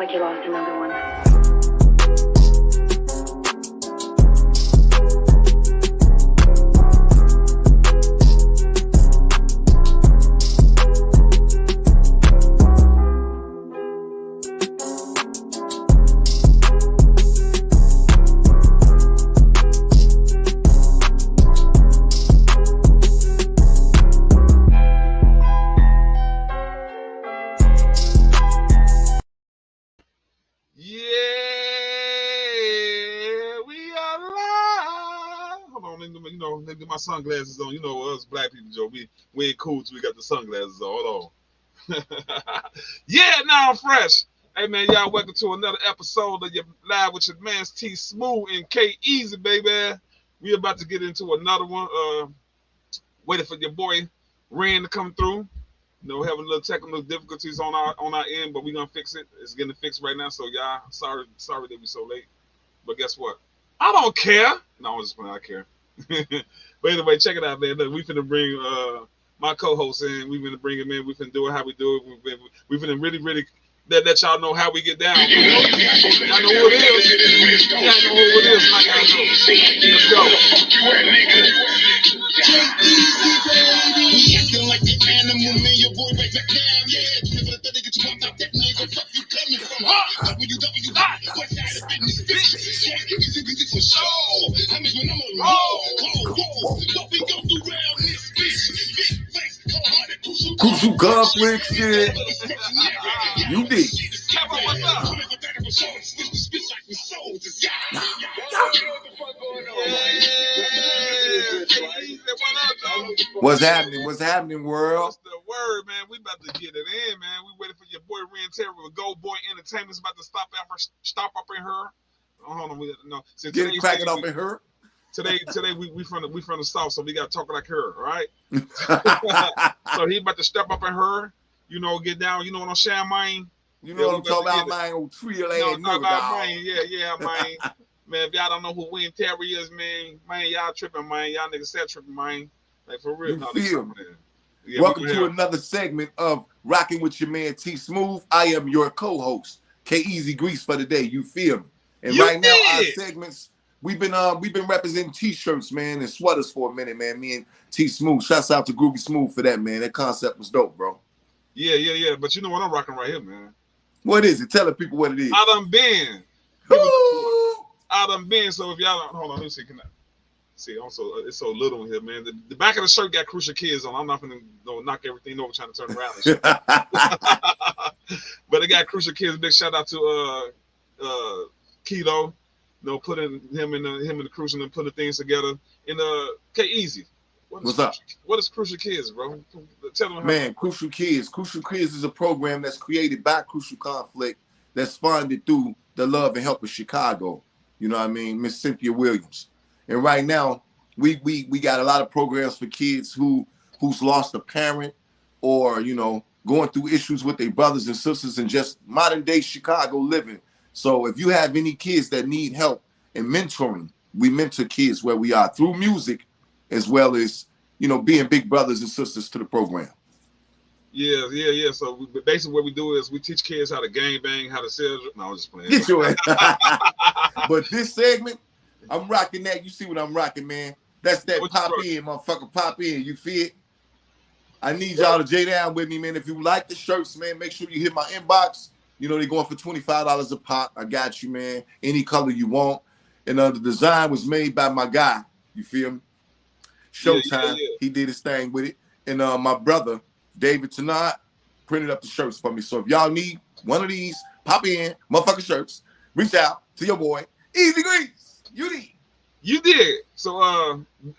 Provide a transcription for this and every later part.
like you lost another one. Let me get my sunglasses on. You know us black people, Joe. We ain't cool till we got the sunglasses on. Hold on. Yeah, now I'm fresh. Hey man, y'all, welcome to another episode of your Live with your man's T Smooth and K Easy, baby. We about to get into another one. Waiting for your boy Ren to come through. You know, having a little technical difficulties on our end, but we gonna fix it. It's getting fixed right now. So y'all, sorry that we so late. But guess what? I don't care. No, I'm just playing. I care. But anyway, check it out, man. Look, we finna bring my co-host in. We finna bring him in. We finna do it how we do it. We finna really let y'all know how we get down. Y'all know who it is. Y'all know who it is. Like I know. Let's go. Crucial conflict shit. You did. What's happening? What's happening, world? What's the word, man? We about to get it in, man. We waiting for your boy Ren Terry with Go Boy Entertainment's about to stop up in her. Oh, hold on, no. Get it cracking up in her. Today we from the south, so we gotta talk like her, all right? So he about to step up in her, you know, get down, you know what I'm saying, man? You know what I'm talking about, man? Old trio ass nigga, dog. Yeah, man. Man, if y'all don't know who Ren Terry is, man, y'all tripping, man. Y'all niggas said tripping, man. Like for real. You feel me? Yeah, welcome to another segment of Rocking with your man T Smooth. I am your co-host, K Easy Grease for the day. You feel me? And right now, our segments, we've been representing t-shirts, man, and sweaters for a minute, man. Me and T Smooth. Shouts out to Groovy Smooth for that, man. That concept was dope, bro. Yeah. But you know what I'm rocking right here, man. What is it? Tell the people what it is. I done been. So if y'all don't, hold on, let me see. Can I see? Also, it's so little in here, man. The back of the shirt got Crucial Kids on. I'm not gonna knock everything over trying to turn around and shit. But it got Crucial Kids. Big shout out to Keto. You know, putting him and the Crucial and putting things together. And K Easy. What's up? What is Crucial Kids, bro? Tell them how. Man, Crucial Kids. Crucial Kids is a program that's created by Crucial Conflict that's funded through the Love and Help of Chicago. You know what I mean? Miss Cynthia Williams. And right now, we got a lot of programs for kids who's lost a parent or, you know, going through issues with their brothers and sisters and just modern day Chicago living. So if you have any kids that need help and mentoring, we mentor kids where we are through music as well as, you know, being big brothers and sisters to the program. Yeah. So basically what we do is we teach kids how to gang bang, how to sell. No, I'm just playing. Get your ass. But this segment, I'm rocking that. You see what I'm rocking, man. That's that pop in, motherfucker. Pop in. You feel it? I need y'all to J down with me, man. If you like the shirts, man, make sure you hit my inbox. You know, they're going for $25 a pop. I got you, man. Any color you want. And the design was made by my guy. You feel me? Showtime. Yeah. He did his thing with it. And my brother, David Tanat, printed up the shirts for me. So if y'all need one of these pop in motherfucking shirts, reach out to your boy, Easy Grease. You did. So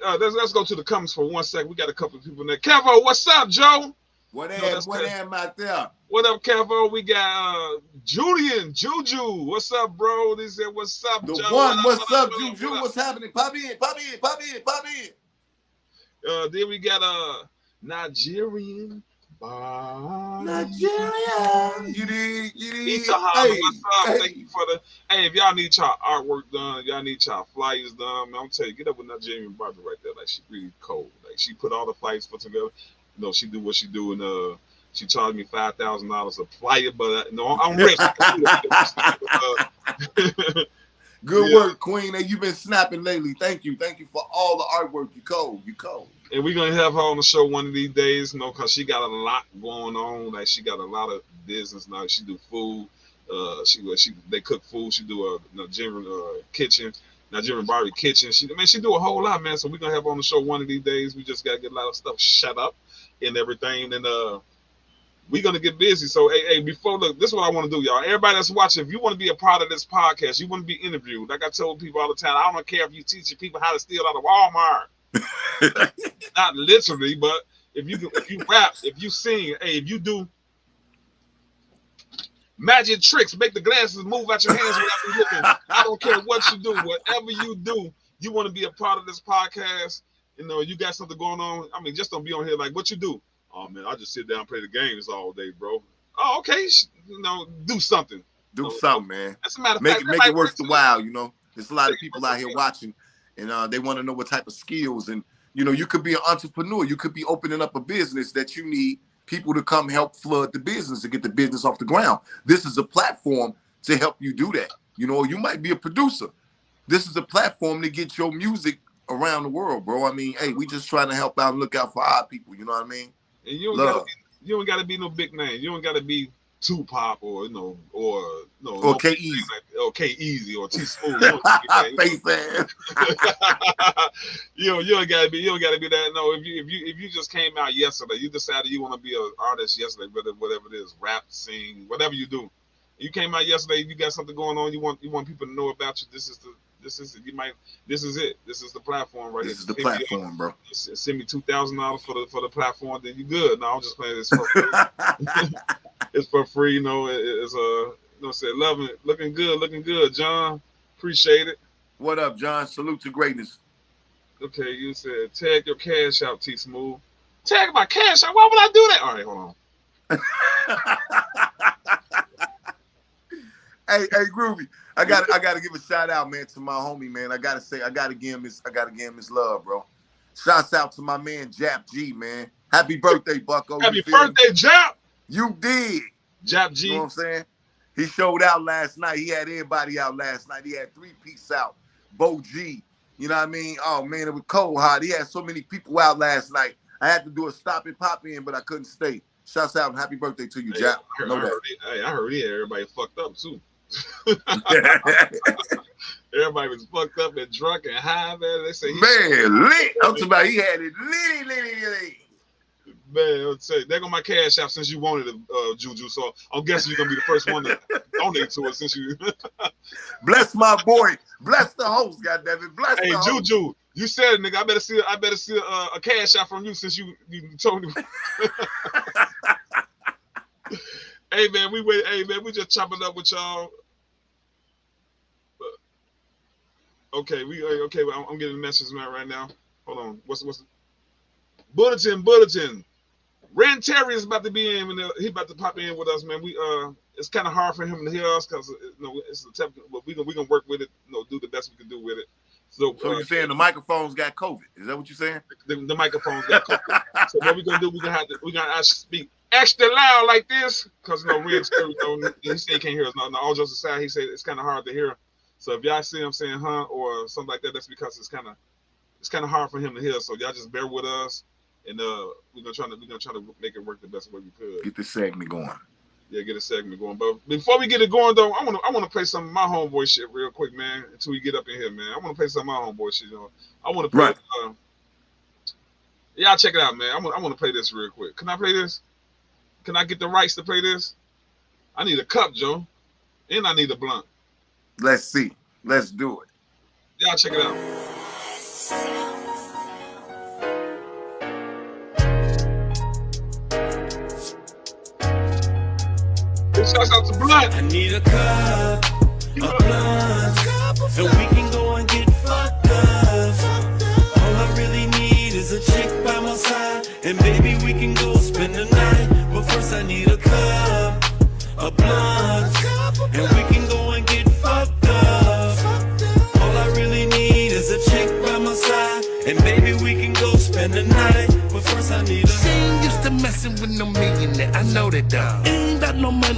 let's go to the comments for 1 second. We got a couple of people in there. Kevo, what's up, Joe? What am out there? What up, Kevo? We got Juju. What's up, bro? They said, what's up, Joe? What's up, Juju? What's happening? Pop in. Then we got Nigerian. Nigeria. You did. Hey, what's up? Hey. Thank you for the. Hey, if y'all need y'all artwork done, y'all need y'all flyers done, man, I'm telling you, get up with Nigerian Barbie right there. Like, she really cold. Like, she put all the flyers put together. You know, she do what she do, and She charged me $5,000 a flyer, but no, I'm rich. I Good work, Queen. Hey, you've been snapping lately. Thank you for all the artwork. You cold. And we're gonna have her on the show one of these days, you know, cause she got a lot going on. Like she got a lot of business now. She do food. They cook food. She do a Nigerian kitchen, Nigerian barbecue kitchen. She do a whole lot, man. So we're gonna have her on the show one of these days. We just gotta get a lot of stuff shut up and everything, and we're gonna get busy. So hey, before look, this is what I want to do, y'all. Everybody that's watching, if you want to be a part of this podcast, you want to be interviewed. Like I tell people all the time, I don't care if you teaching people how to steal out of Walmart. Not literally, but if you rap, if you sing, hey, if you do magic tricks, make the glasses move out your hands without you looking. I don't care what you do, whatever you do, you want to be a part of this podcast. You know, you got something going on. I mean, just don't be on here like, what you do? Oh man, I just sit down and play the games all day, bro. Oh, okay, you know, do something. Do something, man. That's a matter of fact. Make it worth the while, you know. There's a lot of people out here watching, and they want to know what type of skills. And you know, you could be an entrepreneur. You could be opening up a business that you need people to come help flood the business and get the business off the ground. This is a platform to help you do that. You know, you might be a producer. This is a platform to get your music around the world, bro. I mean, hey, we just trying to help out and look out for our people. You know what I mean? And you don't gotta be no big name. You don't gotta be Tupac or or K-Easy. Or K-Easy or T Smooth. You don't gotta be that. No, if you just came out yesterday, you decided you want to be an artist yesterday, whatever it is, rap, sing, whatever you do. You came out yesterday, you got something going on, you want people to know about you. This is it. This is it. This is the platform right here. This is the platform, bro. Send me $2,000 for the platform, then you good. No, I'm just playing this for free. It's for free, you know. It's say loving it, looking good, John. Appreciate it. What up, John? Salute to greatness. Okay, you said tag your cash out, T Smooth. Tag my cash out. Why would I do that? All right, hold on. hey, Groovy. I gotta give a shout out, man, to my homie, man. I gotta give him his love, bro. Shouts out to my man Jap G, man. Happy birthday, Bucko. Happy birthday, Jap. You did. Jap G. You know what I'm saying? He showed out last night. He had everybody out last night. He had 3-piece out. Bo G. You know what I mean? Oh man, it was cold hot. He had so many people out last night. I had to do a stop and pop in, but I couldn't stay. Shouts out and happy birthday to you, Jap. I heard everybody fucked up too. Everybody was fucked up and drunk and high, man. They say lit. I'm talking about he had it litty. Man, I'll say there go my cash app since you wanted it, Juju. So I'm guessing you're gonna be the first one to donate to it since you. Bless my boy. Bless the host, goddammit. Bless the host. Juju, you said it, nigga. I better see a cash out from you since you told me. Hey man, we just chopping up with y'all. Okay, I'm getting a message man right now. Hold on. What's the bulletin? Ren Terry is about to be in. He about to pop in with us, man. It's kind of hard for him to hear us because it's a temp, but we gonna work with it. Do the best we can do with it. So you're saying the microphones got COVID? Is that what you're saying? The microphones got COVID. So what we gonna do? We gonna actually speak extra loud like this because Ren Terry, he said he can't hear us. No, all jokes aside, he said it's kind of hard to hear. So if y'all see him saying "huh" or something like that, that's because it's kind of hard for him to hear. So y'all just bear with us, and we're gonna try to make it work the best way we could. Get this segment going. Yeah, get a segment going. But before we get it going, though, I wanna play some of my homeboy shit real quick, man. Until we get up in here, man. I wanna play some of my homeboy shit. I wanna play. Right. Y'all check it out, man. I wanna play this real quick. Can I play this? Can I get the rights to play this? I need a cup, Joe, and I need a blunt. Let's see. Let's do it. Y'all check it out. Shouts out to Blunt. I need a cup, a blunt, and we can go and get fucked up. All I really need is a chick by my side, and baby we can go spend the night. But first I need a cup, a blunt, and we can go and get fucked up. All I really need is a chick by my side, and baby we can go spend the night. But first I need a. She ain't used to messing with no millionaire. I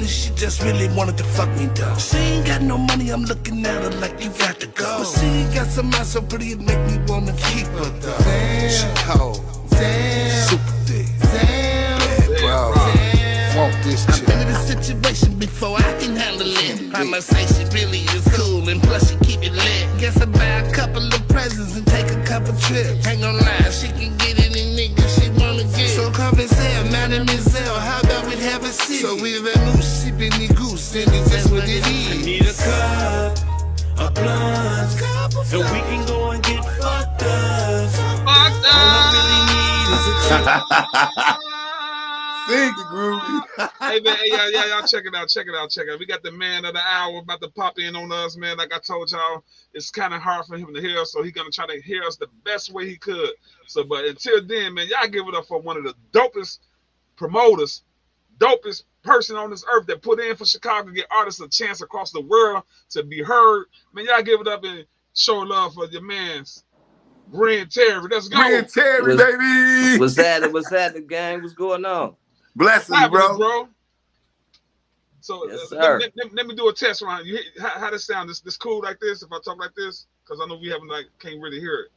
she just really wanted to fuck me though. She ain't got no money, I'm looking at her like you got to go. But she ain't got some ass so pretty it make me wanna keep her though. Damn. She cold. Damn. Super thick. Damn. Bad, bro. Want this chick. I've been in a situation before, I can handle it. I'ma say she really is cool and plus she keep it lit. Guess I buy a couple of presents and take a couple trips. Ain't gon' lie, she can get any nigga she wanna get. So Carvacell, Mademoiselle, how about we have a seat? So we've a new sipping the goose and it's just what it is. I need a cup, a blunt, and we can go and get fucked up. Fucked up. All I really need is a chick. Sing it, Groovy. Hey man, yeah, y'all check it out. We got the man of the hour about to pop in on us, man. Like I told y'all, it's kind of hard for him to hear us, so he's gonna try to hear us the best way he could. So, but until then, man, y'all give it up for one of the dopest promoters, dopest person on this earth that put in for Chicago, get artists a chance across the world to be heard. Man, y'all give it up and show love for your man's Ren Terry. Let's go. Ren Terry, baby. What's that? The gang? What's going on? Blessings, bro. So yes, let me do a test round. You how does sound? This cool like this? If I talk like this, because I know we haven't can't really hear it.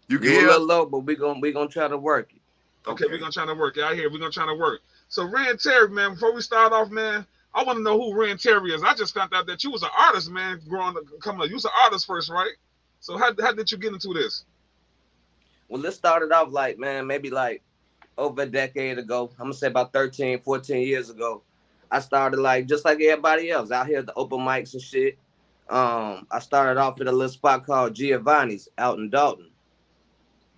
You can hear hear a little low, but we gonna try to work it. Okay, we're gonna try to work it. I hear we're gonna try to work. So Ren Terry, man. Before we start off, man, I want to know who Ren Terry is. I just found out that you was an artist, man. Coming up, you was an artist first, right? So how did you get into this? Well, let's start it off maybe over a decade ago. I'm gonna say about 13, 14 years ago. I started just like everybody else out here at the open mics and shit. I started off at a little spot called Giovanni's out in Dalton.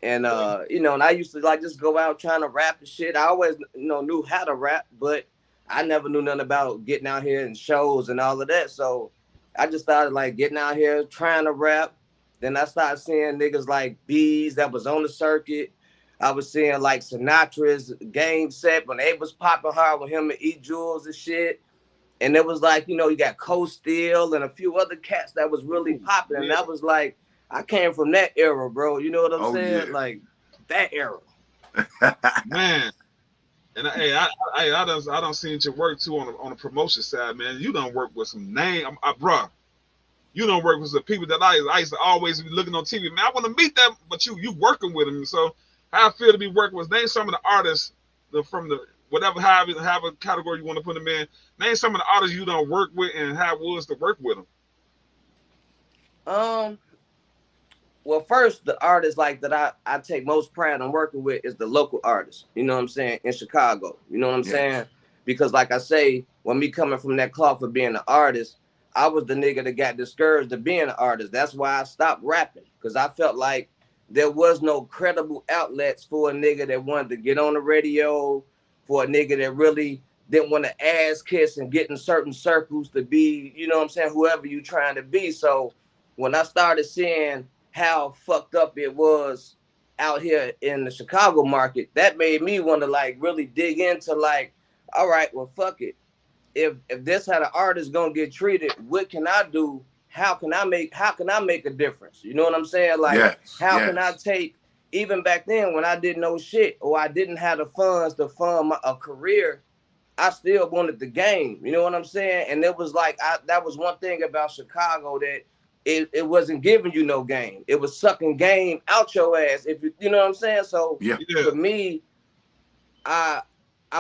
And and I used to just go out trying to rap and shit. I always knew how to rap, but I never knew nothing about getting out here and shows and all of that. So I just started getting out here trying to rap. Then I started seeing niggas like Bees that was on the circuit. I was seeing Sinatra's Game Set when they was popping hard with him and E Jules and shit. And it was you got Cold Steel and a few other cats that was really popping. And that was I came from that era, bro. You know what I'm saying? Yeah. That era. Man. And I done seen your work too on the promotion side, man. You done work with some name, bruh. You don't work with some people that I used to always be looking on TV. Man, I want to meet them, but you working with them. So how I feel to be working with, name some of the artists from the whatever have a category you want to put them in. Name some of the artists you don't work with and how it was to work with them. Well, first, the artist that I take most pride in working with is the local artists. You know what I'm saying? In Chicago. You know what I'm saying? Because like I say, when me coming from that cloth of being an artist, I was the nigga that got discouraged of being an artist. That's why I stopped rapping, because I felt like there was no credible outlets for a nigga that wanted to get on the radio, for a nigga that really didn't want to ass kiss and get in certain circles to be, you know what I'm saying, whoever you trying to be. So when I started seeing how fucked up it was out here in the Chicago market, that made me want to really dig into all right, well, fuck it. If this how the artist gonna get treated, what can I do? How can I make a difference? You know what I'm saying? How can I take, even back then when I didn't know shit or I didn't have the funds to fund a career, I still wanted the game. You know what I'm saying? And it was that was one thing about Chicago, that it wasn't giving you no game. It was sucking game out your ass. If you know what I'm saying? So for me, I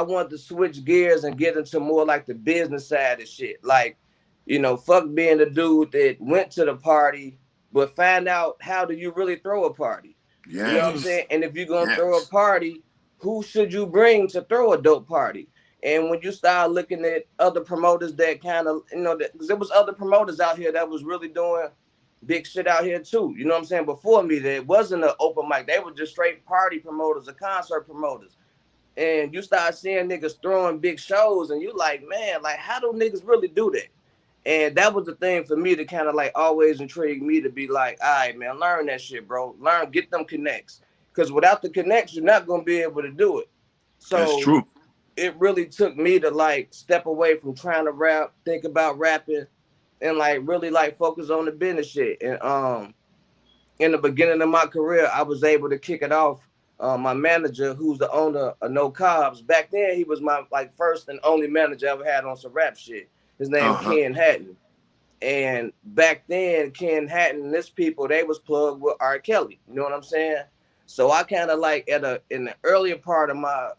wanted to switch gears and get into more the business side of shit. Fuck being the dude that went to the party, but find out how do you really throw a party. Yes. You know what I'm saying? And if you're going to throw a party, who should you bring to throw a dope party? And when you start looking at other promoters that kind of, because there was other promoters out here that was really doing big shit out here too. You know what I'm saying? Before me, there wasn't an open mic. They were just straight party promoters or concert promoters. And you start seeing niggas throwing big shows and you man, how do niggas really do that? And that was the thing for me to kind of always intrigue me to be all right, man, learn that shit, bro. Get them connects. Because without the connects, you're not going to be able to do it. So that's true. It really took me to step away from trying to rap, think about rapping, and really focus on the business shit. And in the beginning of my career, I was able to kick it off my manager, who's the owner of No Cobbs, back then he was my like first and only manager I ever had on some rap shit. His name Ken Hatton. And back then, Ken Hatton and this people, they was plugged with R. Kelly. You know what I'm saying? So I kind of like in the earlier part of my,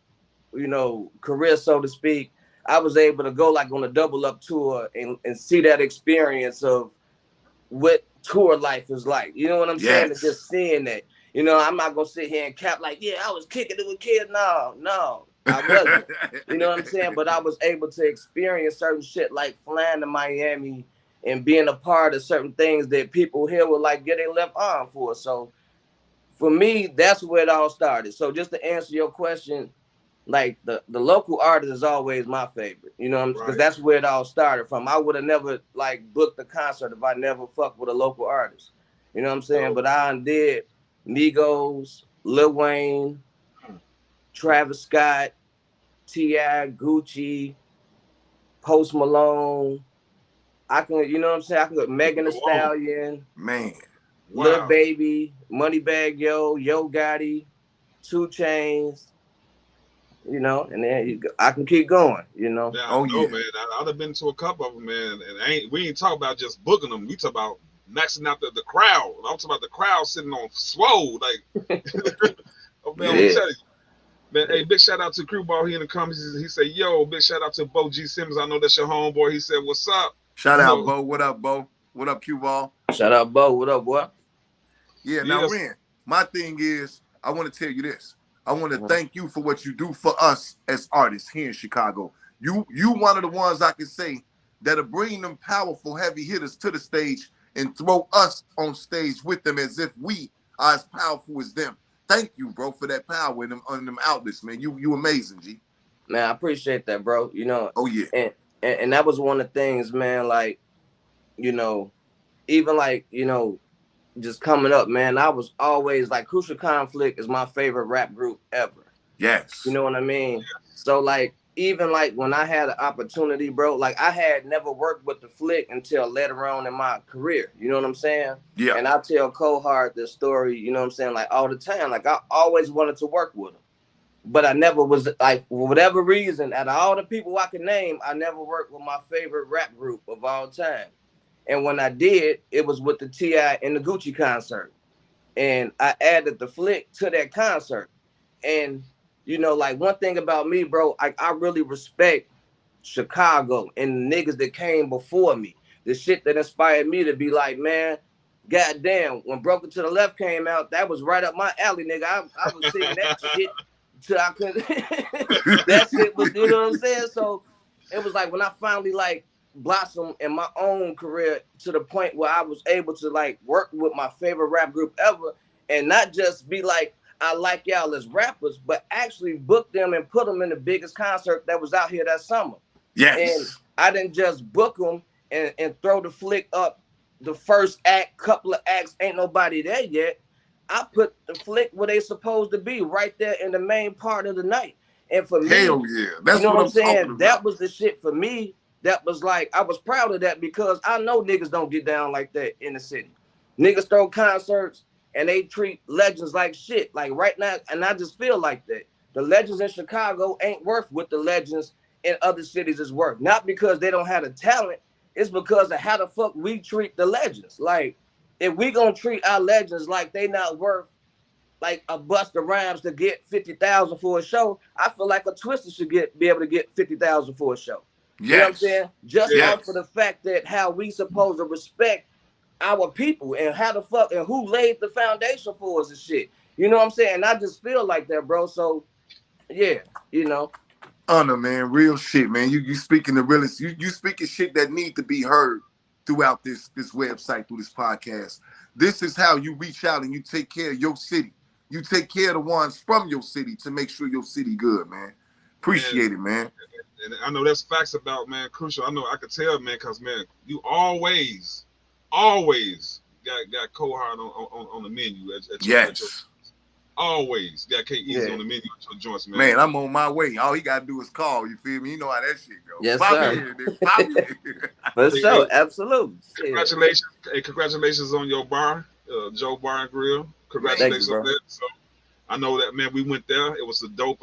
career, so to speak, I was able to go like on a double up tour and see that experience of what tour life is like. You know what I'm saying? And just seeing that. I'm not gonna sit here and cap like, yeah, I was kicking it with kids. No, I wasn't. You know what I'm saying? But I was able to experience certain shit like flying to Miami and being a part of certain things that people here would like get their left arm for. So for me, that's where it all started. So just to answer your question, like the local artist is always my favorite, because that's where it all started from. I would have never like booked a concert if I never fucked with a local artist. You know what I'm saying? But I did Migos, Lil Wayne, Travis Scott, T.I., Gucci, Post Malone. I can, you know what I'm saying? I can go Megan Thee Stallion, man, Lil Baby, Moneybagg Yo, Yo Gotti, 2 Chainz. And then I can keep going, Yeah, man. I'd have been to a couple of them, man. And we ain't talk about just booking them. We talk about maxing out the crowd. I'm talking about the crowd sitting on swole. Like, oh, man, I'm tell you. Man, hey, big shout out to Crew Ball. He in the comments. He said, yo, big shout out to Bo G. Simmons. I know that's your homeboy. He said, what's up? Shout out, Bo. What up, Bo? What up, Q Ball? Shout out, Bo. What up, boy? Yeah, now, Ren, my thing is, I want to tell you this. I want to thank you for what you do for us as artists here in Chicago. You one of the ones I can say that'll bring them powerful heavy hitters to the stage and throw us on stage with them as if we are as powerful as them. Thank you, bro, for that power in them outlets, man. You amazing, G. Man, I appreciate that, bro. Oh yeah. And that was one of the things, man, like, even like, just coming up, man, I was always like, Crucial Conflict is my favorite rap group ever. Yes. You know what I mean? So like, even like when I had an opportunity, bro, like I had never worked with the Flick until later on in my career. You know what I'm saying? Yeah. And I tell Cohart this story, you know what I'm saying? Like all the time, like I always wanted to work with him, but I never was like, for whatever reason, out of all the people I could name, I never worked with my favorite rap group of all time. And when I did, it was with the T.I. and the Gucci concert. And I added the Flick to that concert. And, like one thing about me, bro, I really respect Chicago and the niggas that came before me. The shit that inspired me to be like, man, goddamn, when Broken to the Left came out, that was right up my alley, nigga. I was singing that shit till I couldn't. That shit was, you know what I'm saying? So it was like when I finally like blossom in my own career to the point where I was able to like work with my favorite rap group ever and not just be like, I like y'all as rappers, but actually book them and put them in the biggest concert that was out here that summer. Yes. And I didn't just book them and throw the Flick up the first act, couple of acts, ain't nobody there yet. I put the Flick where they supposed to be, right there in the main part of the night. And for me, hell yeah, that's what I'm saying. About. That was the shit for me. That was like, I was proud of that because I know niggas don't get down like that in the city. Niggas throw concerts and they treat legends like shit. Like right now, and I just feel like that. The legends in Chicago ain't worth what the legends in other cities is worth. Not because they don't have the talent, it's because of how the fuck we treat the legends. Like, if we gonna treat our legends like they not worth like a Busta Rhymes to get 50,000 for a show, I feel like a Twister should be able to get 50,000 for a show. Yes. You know what I'm saying? Just off for the fact that how we supposed to respect our people and how the fuck and who laid the foundation for us and shit. You know what I'm saying? And I just feel like that, bro. So yeah, Honor, man, real shit, man. You speaking the realest. You speaking shit that need to be heard throughout this website, through this podcast. This is how you reach out and you take care of your city. You take care of the ones from your city to make sure your city good, man. Appreciate it, man. And I know that's facts about, man, Crucial. I know I could tell, man, because, man, you always got Cohart on the menu at your always got K-Easy on the menu at your joints, man. Man, I'm on my way. All he got to do is call, you feel me? You know how that shit goes. Yes, sir. For sure, absolutely. Congratulations on your bar, Joe Bar and Grill. Congratulations on that. So, I know that, man. We went there. It was a dope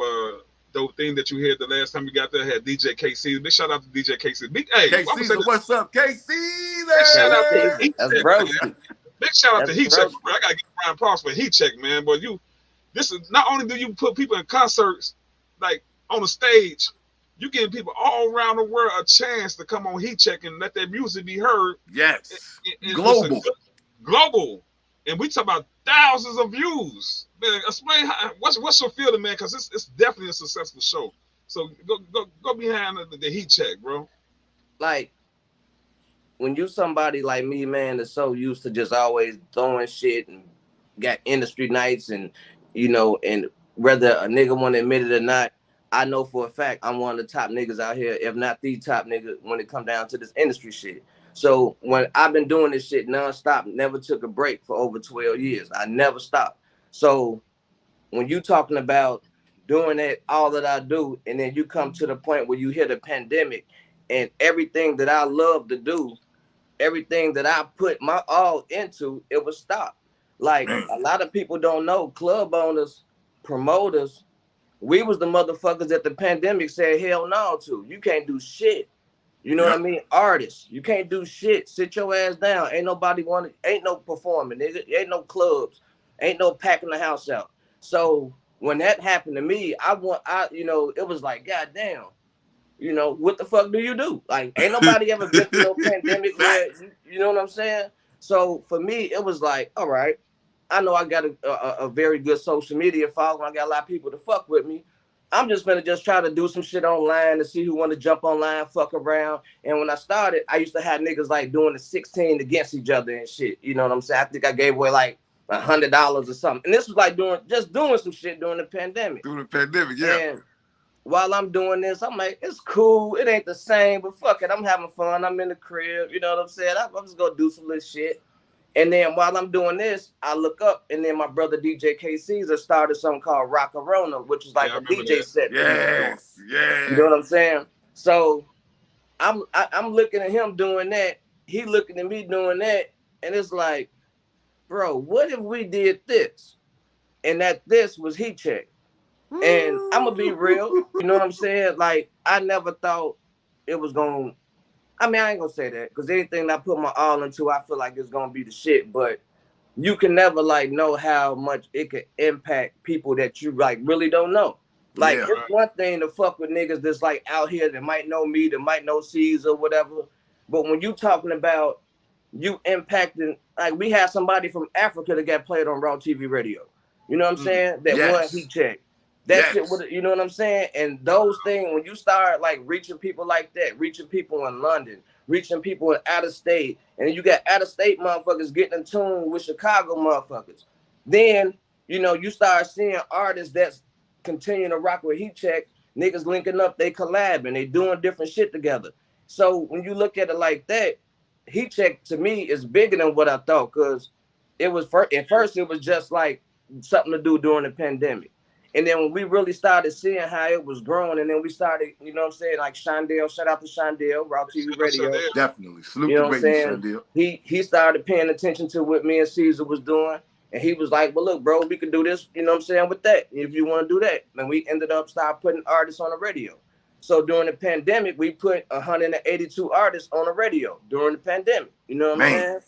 thing that you had the last time you got there. Had DJ KC. Big shout out to DJ KC. Hey, Caesar, what's up, Caesar? Big shout out to Heat That's Check, broski. man. Big shout out to That's Heat Check. broski. I gotta get Brian Parks for Heat Check, man. But this is not only do you put people in concerts like on the stage, you giving people all around the world a chance to come on Heat Check and let their music be heard. Yes. It's Global. Global. And we talk about thousands of views. Man, explain what's your feeling, man? Because it's definitely a successful show. So go behind the Heat Check, bro. Like, when you somebody like me, man, that's so used to just always throwing shit and got industry nights and, you know, and whether a nigga want to admit it or not, I know for a fact I'm one of the top niggas out here, if not the top nigga when it come down to this industry shit. So when I've been doing this shit nonstop, never took a break for over 12 years. I never stopped. So when you talking about doing that, all that I do, and then you come to the point where you hit a pandemic and everything that I love to do, everything that I put my all into, it was stopped. Like, a lot of people don't know, club owners, promoters, we was the motherfuckers that the pandemic said hell no to. You can't do shit. You know what I mean? Artists, you can't do shit. Sit your ass down. Ain't nobody ain't no performing, nigga. Ain't no clubs. Ain't no packing the house out. So when that happened to me, it was like, God damn, you know, what the fuck do you do? Like, ain't nobody ever been through no pandemic where, you know what I'm saying? So for me, it was like, all right, I know I got a very good social media following. I got a lot of people to fuck with me. I'm just gonna try to do some shit online to see who want to jump online, fuck around. And when I started, I used to have niggas like doing the 16 against each other and shit. You know what I'm saying? I think I gave away like $100 or something. And this was like doing some shit during the pandemic. During the pandemic, yeah. And while I'm doing this, I'm like, it's cool. It ain't the same, but fuck it. I'm having fun. I'm in the crib. You know what I'm saying? I'm just gonna do some little shit. And then while I'm doing this, I look up, and then my brother DJ K Caesar started something called Rockarona, which is like a DJ set. Yes, yeah. You know what I'm saying? So I'm looking at him doing that. He looking at me doing that, and it's like, bro, what if we did this? And that this was Heat Check. And I'm gonna be real. You know what I'm saying? Like, I never thought it was gonna. I mean, I ain't gonna say that because anything that I put my all into, I feel like it's gonna be the shit. But you can never like know how much it could impact people that you like really don't know. Like, it's one thing to fuck with niggas that's like out here that might know me, that might know Caesar or whatever. But when you talking about you impacting, like, we had somebody from Africa that got played on Raw TV radio. You know what I'm saying? That won Heat Check. That shit, you know what I'm saying? And those things, when you start like reaching people like that, reaching people in London, reaching people in out of state, and then you got out of state motherfuckers getting in tune with Chicago motherfuckers, then, you know, you start seeing artists that's continuing to rock with Heat Check, niggas linking up, they collabing, they doing different shit together. So when you look at it like that, Heat Check to me is bigger than what I thought, because it was at first it was just like something to do during the pandemic. And then when we really started seeing how it was growing, and then we started, you know what I'm saying, like Shondell, shout out to Shondell, Raw TV Radio. Definitely. Salute you know the great Shondell. He started paying attention to what me and Caesar was doing. And he was like, well, look, bro, we could do this, you know what I'm saying, with that, if you want to do that. And we ended up putting artists on the radio. So during the pandemic, we put 182 artists on the radio during the pandemic. You know what I'm saying?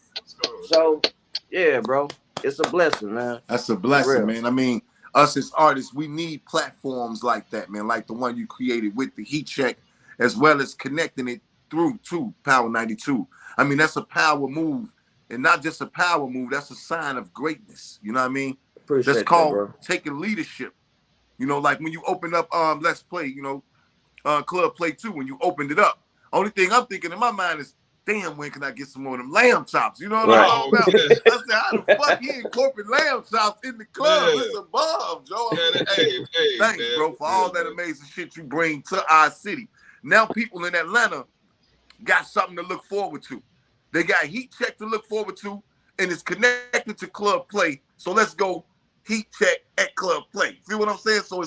So, yeah, bro, it's a blessing, man. That's a blessing, man. I mean, us as artists, we need platforms like that, man, like the one you created with the Heat Check, as well as connecting it through to Power 92. I mean, that's a power move, and not just a power move, that's a sign of greatness. You know what I mean? Appreciate that's called that, taking leadership. You know, like when you open up Let's Play, you know, Club Play 2, when you opened it up, only thing I'm thinking in my mind is, damn, when can I get some more of them lamb chops? You know what I'm talking about? I said, how the fuck you incorporate lamb chops in the club? It's a bomb, Joe. Thanks, man, bro, for all that amazing shit you bring to our city. Now people in Atlanta got something to look forward to. They got Heat Check to look forward to, and it's connected to Club Play. So let's go Heat Check at Club Play. See what I'm saying? So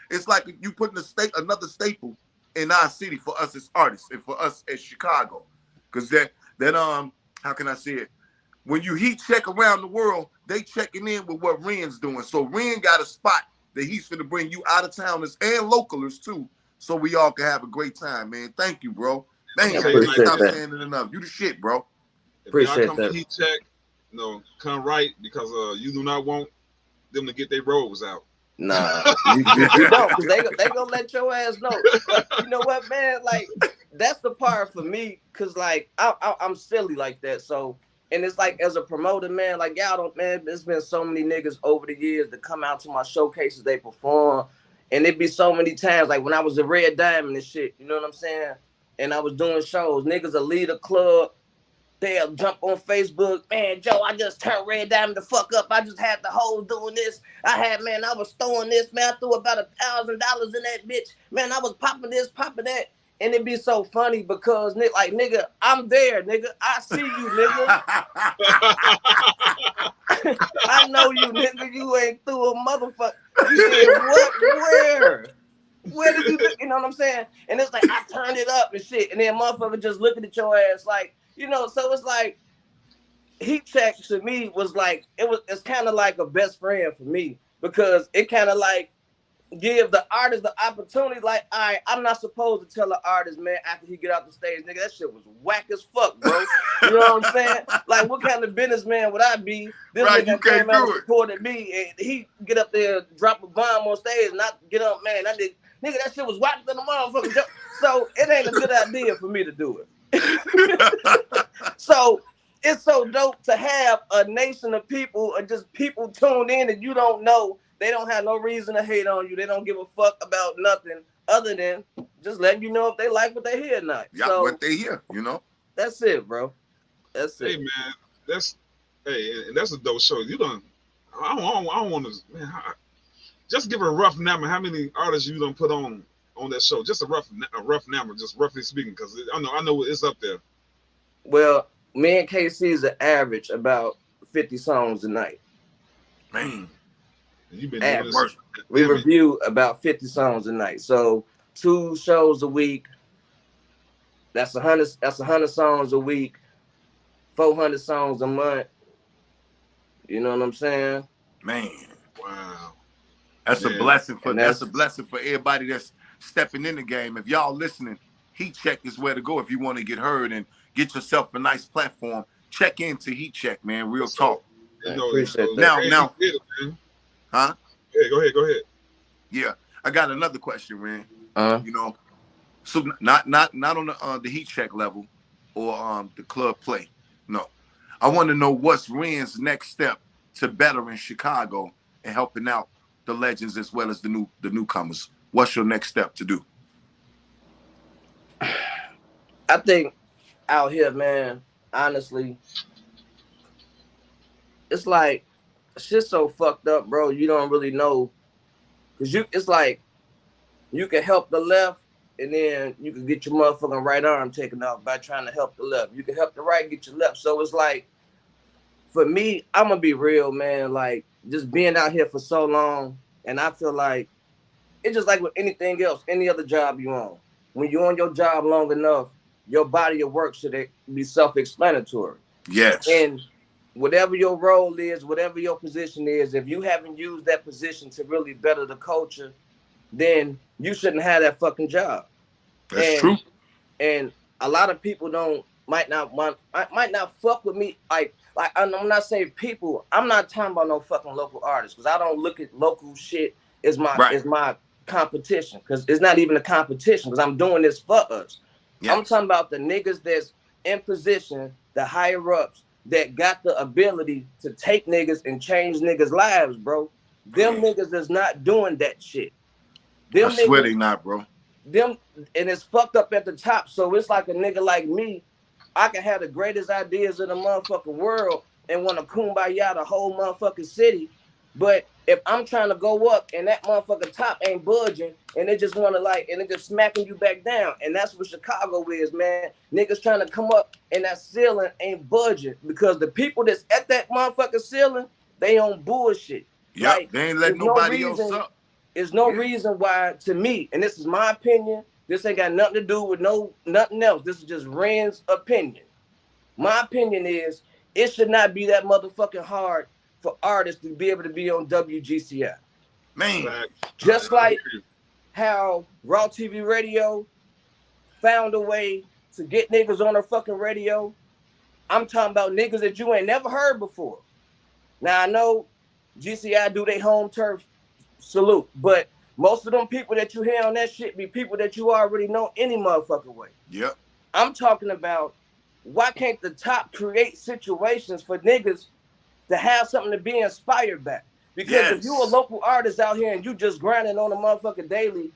it's like you putting another staple in our city for us as artists and for us as Chicago. Because that how can I say it? when you heat check around the world, they checking in with what Ren's doing. So Ren got a spot that he's finna bring you out of towners and localers too, so we all can have a great time, man. Thank you, bro. Man, I can't stop saying it enough. You the shit, bro. If y'all come to heat check, come right, because you do not want them to get their robes out. Nah, you don't, because they gonna let your ass know. But you know what, man? Like, that's the part for me, because like I'm silly like that. So, and it's like, as a promoter, man, like, y'all don't, man, there's been so many niggas over the years that come out to my showcases, they perform, and it be so many times, like when I was a Red Diamond and shit, you know what I'm saying? And I was doing shows, niggas will lead a club, they'll jump on Facebook, man, Joe, I just turned Red Diamond the fuck up. I just had the hoes doing this. I was throwing this, man. I threw about $1,000 in that bitch. Man, I was popping this, popping that. And it'd be so funny because, like, nigga, I'm there, nigga. I see you, nigga. I know you, nigga. You ain't through a motherfucker. You said, what? Where? Where did you, you know what I'm saying? And it's like, I turned it up and shit. And then motherfucker just looking at your ass like, you know, so it's like, heat check to me was like, it's kind of like a best friend for me, because it kind of like give the artist the opportunity, like, all right, I'm not supposed to tell the artist, man, after he get out the stage, nigga, that shit was whack as fuck, bro. You know what I'm saying? Like, what kind of businessman would I be? This nigga came out and supported me, and he get up there, drop a bomb on stage, and not get up, man, nigga, that shit was whack than the motherfucker. So it ain't a good idea for me to do it. So it's so dope to have a nation of people, or just people tuned in that you don't know. They don't have no reason to hate on you. They don't give a fuck about nothing other than just letting you know if they like what they hear or not. Yeah, so, what they hear, you know. That's it, bro. That's it. Hey, man, and that's a dope show. You done. I don't want to. Man, just give a rough number. How many artists you done put on that show? Just a rough number, just roughly speaking, because I know it's up there. Well, me and KC is an average about 50 songs a night. Man. You've been doing this. We review about 50 songs a night. So 2 shows a week. That's 100 songs a week. 400 songs a month. You know what I'm saying? Man. Wow. That's a blessing for everybody that's stepping in the game. If y'all listening, Heat Check is where to go if you want to get heard and get yourself a nice platform. Check into Heat Check, man. Real talk. Appreciate that. Now. Huh? Yeah, go ahead. Yeah, I got another question, man. You know, so not on the Heat Check level or the club play. No, I want to know what's Ren's next step to better in Chicago and helping out the legends as well as the newcomers. What's your next step to do? I think out here, man, honestly, it's like, shit's so fucked up, bro. You don't really know, cause it's like you can help the left, and then you can get your motherfucking right arm taken off by trying to help the left. You can help the right, get your left. So it's like, for me, I'm gonna be real, man. Like, just being out here for so long, and I feel like it's just like with anything else, any other job you on. When you're on your job long enough, your body of work should be self-explanatory. Yes. And whatever your role is, whatever your position is, if you haven't used that position to really better the culture, then you shouldn't have that fucking job. That's true. And a lot of people might not fuck with me. Like I'm not saying people. I'm not talking about no fucking local artists, because I don't look at local shit as my competition, because it's not even a competition, because I'm doing this for us. Yes. I'm talking about the niggas that's in position, the higher ups, that got the ability to take niggas and change niggas' lives, bro. Them niggas is not doing that shit. I swear they not, bro. And it's fucked up at the top. So it's like a nigga like me, I can have the greatest ideas in the motherfucking world and want to kumbaya the whole motherfucking city. But if I'm trying to go up and that motherfucking top ain't budging, and they just want to and it just smacking you back down. And that's what Chicago is, man. Niggas trying to come up and that ceiling ain't budging, because the people that's at that motherfucking ceiling, they on bullshit. Yeah, they ain't letting nobody else up. There's no reason why, to me, and this is my opinion, this ain't got nothing to do with nothing else. This is just Ren's opinion. My opinion is, it should not be that motherfucking hard for artists to be able to be on WGCI. Man. Just like how Raw TV Radio found a way to get niggas on their fucking radio. I'm talking about niggas that you ain't never heard before. Now, I know GCI do their home turf salute, but most of them people that you hear on that shit be people that you already know any motherfucking way. Yep. I'm talking about, why can't the top create situations for niggas to have something to be inspired by? Because if you a local artist out here and you just grinding on the motherfucking daily,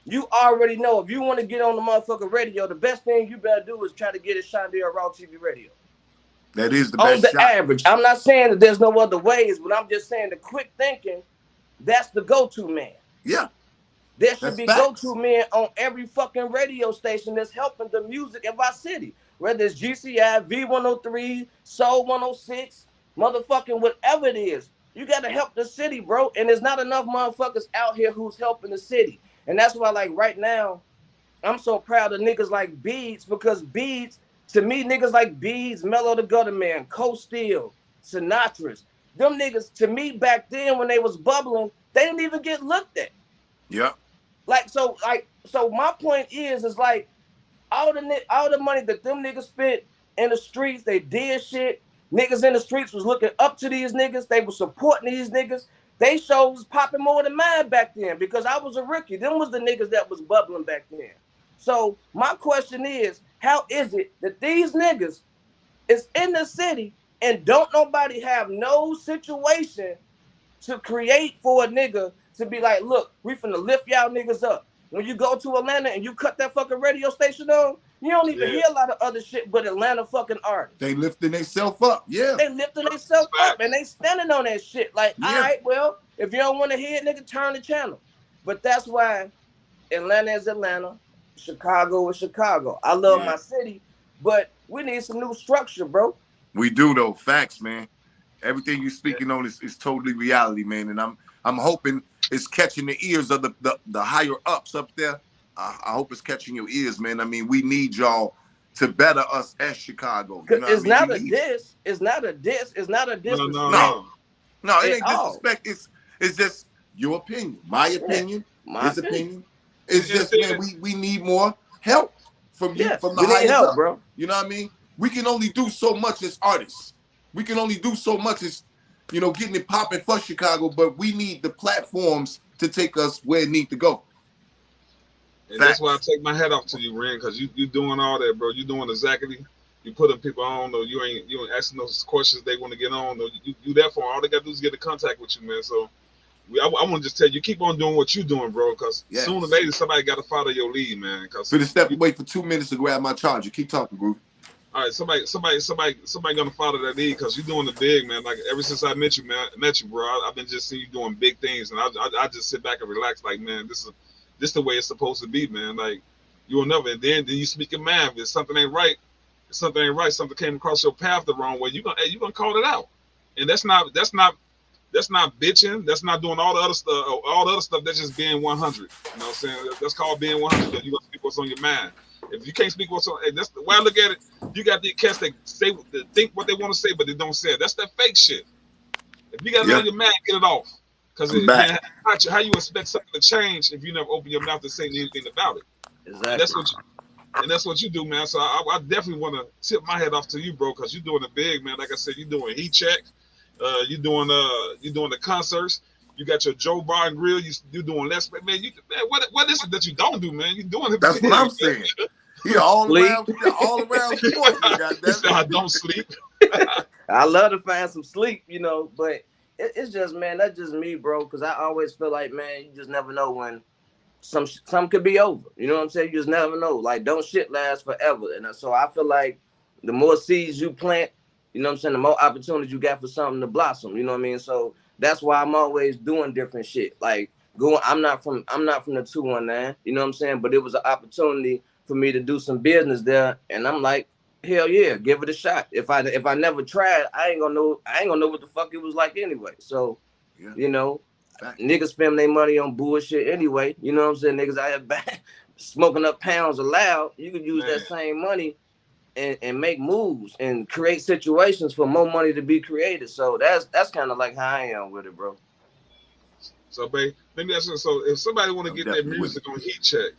you already know if you want to get on the motherfucking radio, the best thing you better do is try to get a shot there at Raw TV Radio. That is the best on the shot. average. I'm not saying that there's no other ways, but I'm just saying the quick thinking, that's the go-to man. Yeah. There should be go-to men on every fucking radio station that's helping the music of our city. Whether it's GCI, V103, Soul 106, motherfucking whatever it is. You got to help the city, bro. And there's not enough motherfuckers out here who's helping the city. And that's why, like, right now, I'm so proud of niggas like Beads, because Beads, to me, niggas like Beads, Mellow the Gutter Man, Cold Steel, Sinatra's, them niggas, to me, back then when they was bubbling, they didn't even get looked at. Yeah. So my point is like, all the money that them niggas spent in the streets, they did shit. Niggas in the streets was looking up to these niggas. They were supporting these niggas. They shows was popping more than mine back then because I was a rookie. Them was the niggas that was bubbling back then. So my question is, how is it that these niggas is in the city and don't nobody have no situation to create for a nigga to be like, look, we finna lift y'all niggas up. When you go to Atlanta and you cut that fucking radio station on, you don't even hear a lot of other shit but Atlanta fucking artists. They lifting themselves up, yeah. They lifting themselves up and they standing on that shit. Like, all right, well, if you don't want to hear it, nigga, turn the channel. But that's why Atlanta is Atlanta, Chicago is Chicago. I love my city, but we need some new structure, bro. We do though, facts, man. Everything you're speaking on is totally reality, man. And I'm hoping it's catching the ears of the higher ups up there. I hope it's catching your ears, man. I mean, we need y'all to better us as Chicago. You know it's not a diss. It's not a diss. It's not a disrespect. No, it ain't disrespect. It's just your opinion, my opinion, his opinion. It's just, man, we need more help from you, from the higher up, bro. You know what I mean? We can only do so much as artists. We can only do so much as, you know, getting it popping for Chicago, but we need the platforms to take us where it needs to go. And that's why I take my hat off to you, Ren, because you doing all that, bro. You doing exactly. You putting people on, or you ain't asking those questions they want to get on. Or you there for them. All they got to do is get in contact with you, man. So I want to just tell you, keep on doing what you doing, bro, because sooner or later somebody got to follow your lead, man. Finna step away for 2 minutes to grab my charger. Keep talking, Groove. All right, somebody gonna follow that lead because you're doing the big, man. Like ever since I met you, bro. I've been just seeing you doing big things, and I just sit back and relax, like, man, this is the way it's supposed to be, man. Like you will never, and then you speak your mind. If something ain't right, something came across your path the wrong way, you gonna call it out, and that's not bitching. That's not doing all the other stuff. That's just being 100. You know what I'm saying? That's called being 100. You gonna speak what's on your mind. If you can't speak what's on, that's the way I look at it. You got these cats that think what they want to say, but they don't say it. That's that fake shit. If you got it on your mind, get it off. Because how you expect something to change if you never open your mouth to say anything about it? Exactly. And that's what you do, man. So I definitely want to tip my head off to you, bro, because you're doing it big, man. Like I said, you're doing heat check. You're doing the concerts. You got your Joe Bar and Grill. You doing less, man. What is it that you don't do, man? You doing it. That's what I'm saying. You're all around sports. I don't sleep. I love to find some sleep, you know, but it's just, man, that's just me, bro. Because I always feel like, man, you just never know when some could be over. You know what I'm saying? You just never know. Like, don't shit last forever. And so I feel like the more seeds you plant, you know what I'm saying, the more opportunities you got for something to blossom. You know what I mean? So that's why I'm always doing different shit. Like I'm not from the 219, you know what I'm saying? But it was an opportunity for me to do some business there, and I'm like, hell yeah, give it a shot. If I never tried, I ain't gonna know what the fuck it was like anyway. So, you know, niggas spend their money on bullshit anyway. You know what I'm saying? Niggas out here smoking up pounds of loud. You could use that same money and make moves and create situations for more money to be created. So that's kind of like how I am with it, bro. So, babe, let me ask you. So, if somebody want to I'm get their definitely with it. music on Heat Check,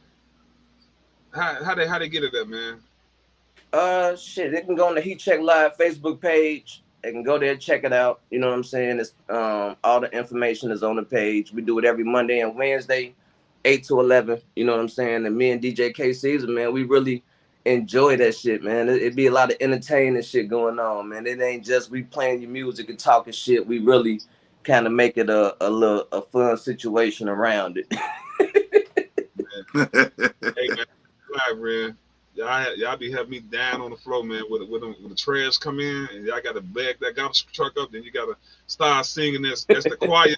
how they get it at, man? Shit, they can go on the Heat Check Live Facebook page. They can go there, check it out. You know what I'm saying? It's all the information is on the page. We do it every Monday and Wednesday, 8 to 11. You know what I'm saying? And me and DJ K Caesar, man, we really enjoy that shit, man. It be a lot of entertaining shit going on, man. It ain't just we playing your music and talking shit. We really kind of make it a fun situation around it. Hey, man, live, man. Y'all be having me down on the floor, man. When the trash come in, and y'all got to bag that garbage truck up, then you got to start singing this. That's the choir.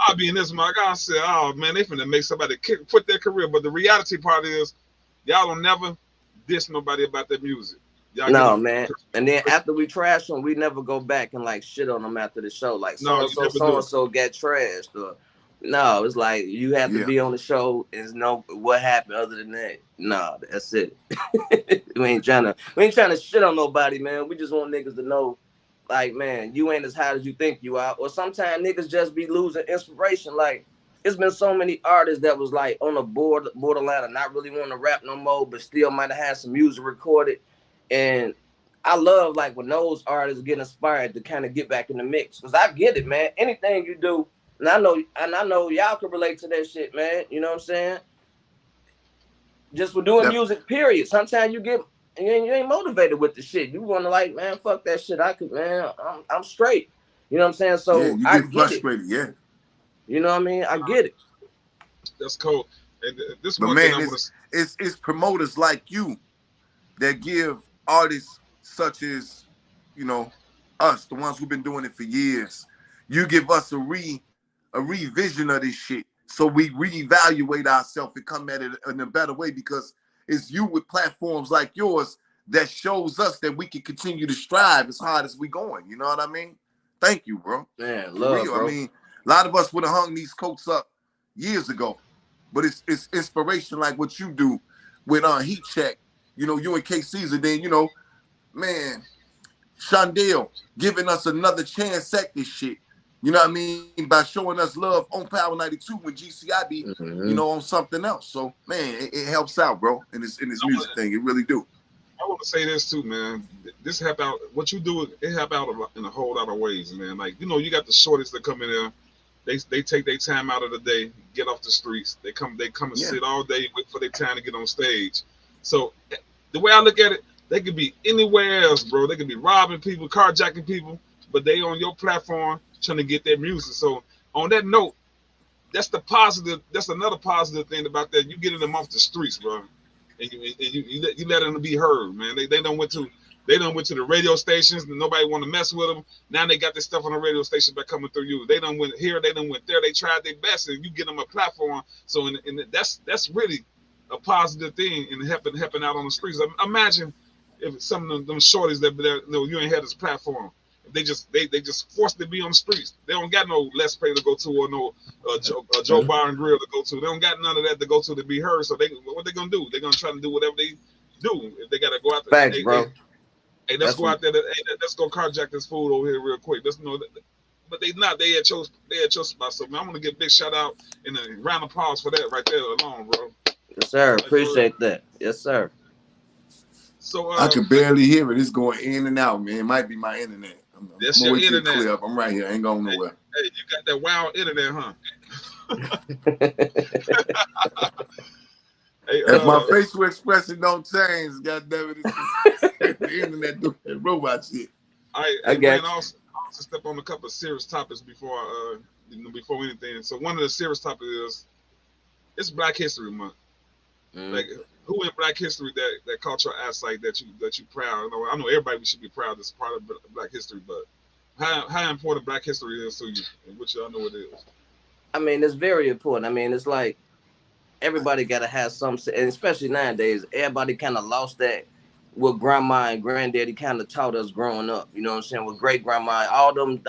I'll be in this, my God. I said, oh man, they finna make somebody quit their career. But the reality part is, y'all don't never diss nobody about their music. Y'all No, man. And then after we trash them, we never go back and like shit on them after the show. Like so and so get trashed. Or no, it's like you have to be on the show. There's no what happened other than that. No, that's it. we ain't trying to shit on nobody, man. We just want niggas to know, like, man, you ain't as hot as you think you are. Or sometimes niggas just be losing inspiration. Like, it's been so many artists that was like on the borderline of not really wanting to rap no more, but still might have had some music recorded. And I love like when those artists get inspired to kind of get back in the mix. Cause I get it, man. Anything you do, and I know y'all can relate to that shit, man. You know what I'm saying? Just for doing music, period. Sometimes you ain't motivated with the shit. You want to like, man, fuck that shit. I'm straight. You know what I'm saying? So yeah, you I get get frustrated, it. yeah. You know what I mean? I get it. That's cool. And this but one man, thing I it's promoters like you that give artists such as, you know, us, the ones who've been doing it for years. You give us a revision of this shit, so we reevaluate ourselves and come at it in a better way, because it's you with platforms like yours that shows us that we can continue to strive as hard as we going. You know what I mean? Thank you, bro. Man, for love, real. bro. I mean, a lot of us would have hung these coats up years ago, but it's inspiration like what you do with Heat Check. You know, you and K Caesar, then, you know, man, Shondale giving us another chance at this shit. You know what I mean? By showing us love on Power 92 when GCI be, you know, on something else. So, man, it helps out, bro, in this music thing. It really do. I want to say this too, man. This help out. What you do, it help out in a whole lot of ways, man. Like, you know, you got the shorties that come in there. They take their time out of the day, get off the streets. They come and sit all day, wait for their time to get on stage. So the way I look at it, they could be anywhere else, bro. They could be robbing people, carjacking people, but they on your platform trying to get their music. So on that note, that's the positive. That's another positive thing about that. You getting them off the streets, bro, and you let them be heard, man. They don't went to the radio stations, and nobody want to mess with them. Now they got this stuff on the radio station by coming through you. They done went here, they done went there. They tried their best, and you get them a platform. So and that's really a positive thing in helping out on the streets. Imagine if some of them shorties that you ain't had this platform. They just forced to be on the streets. They don't got no Les Pay to go to, or no Joe Bar and Grill to go to. They don't got none of that to go to be heard. So what they gonna do? They're gonna try to do whatever they do. If they gotta go out there. Thanks, bro. Hey, let's go out there. Let's go carjack this food over here real quick. Let's know. But they not. They had your spot. So man, I want to give a big shout out and a round of applause for that right there alone, bro. Yes, sir. Appreciate that. Yes, sir. So I can barely hear it. It's going in and out, man. It might be my internet. That's your internet. Clear up. I'm right here. I ain't going nowhere. Hey, you got that wild internet, huh? Hey, if my facial expression don't change, goddamn it, the internet doing that robot shit. I got also step on a couple of serious topics before anything. So one of the serious topics is it's Black History Month. Like, who in Black history that caught your eyesight that you proud? I know everybody should be proud that's part of Black history, but how important Black history is to you, and which y'all know it is. I mean, it's very important. I mean, it's like everybody gotta have some, and especially nowadays, everybody kind of lost that. What grandma and granddaddy kind of taught us growing up. You know what I'm saying? With great grandma, all them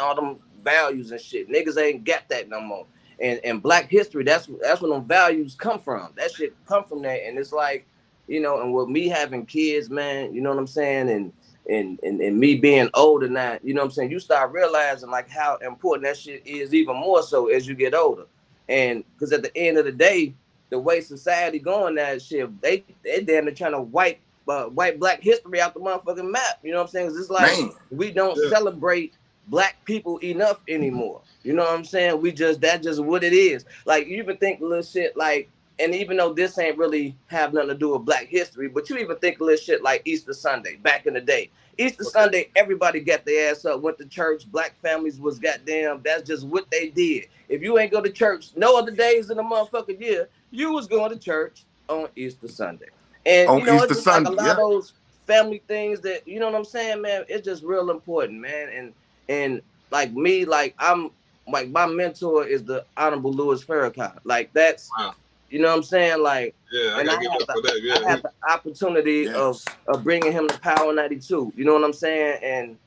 values and shit. Niggas ain't got that no more. And Black history, that's where them values come from. That shit come from that. And it's like, you know, and with me having kids, man, you know what I'm saying, and me being older now, you know what I'm saying, you start realizing like how important that shit is even more so as you get older. And because at the end of the day, the way society going that shit, they damn near trying to wipe Black history out the motherfucking map. You know what I'm saying? 'Cause it's like Man. we don't Yeah. celebrate Black people enough anymore. You know what I'm saying? That's just what it is. Like you even think little shit like, and even though this ain't really have nothing to do with Black history, but you even think little shit like Easter Sunday back in the day. Easter Sunday, everybody got their ass up, went to church. Black families was goddamn, that's just what they did. If you ain't go to church no other days in the motherfucking year, you was going to church on Easter Sunday. And On you know, Easter it's just like a Sunday, lot yeah. of those family things that, you know what I'm saying, man, it's just real important, man. And like me, like I'm like my mentor is the Honorable Louis Farrakhan. Like that's, Wow. you know what I'm saying? Like, Yeah, I and gotta give up for that. Yeah. I had the opportunity Yes. of bringing him to Power 92. You know what I'm saying? And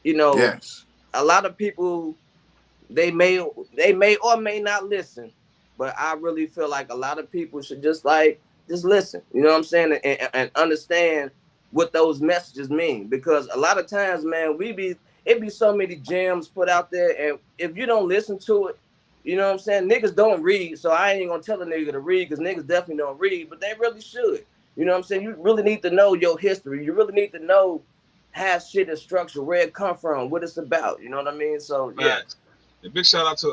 you know, Yes. a lot of people they may or may not listen, but I really feel like a lot of people should just listen. You know what I'm saying? And understand what those messages mean, because a lot of times, man, it be so many gems put out there, and if you don't listen to it, you know what I'm saying? Niggas don't read, so I ain't gonna tell a nigga to read because niggas definitely don't read, but they really should. You know what I'm saying? You really need to know your history. You really need to know how shit is structured, where it come from, what it's about. You know what I mean? So yeah. Facts. And big shout out to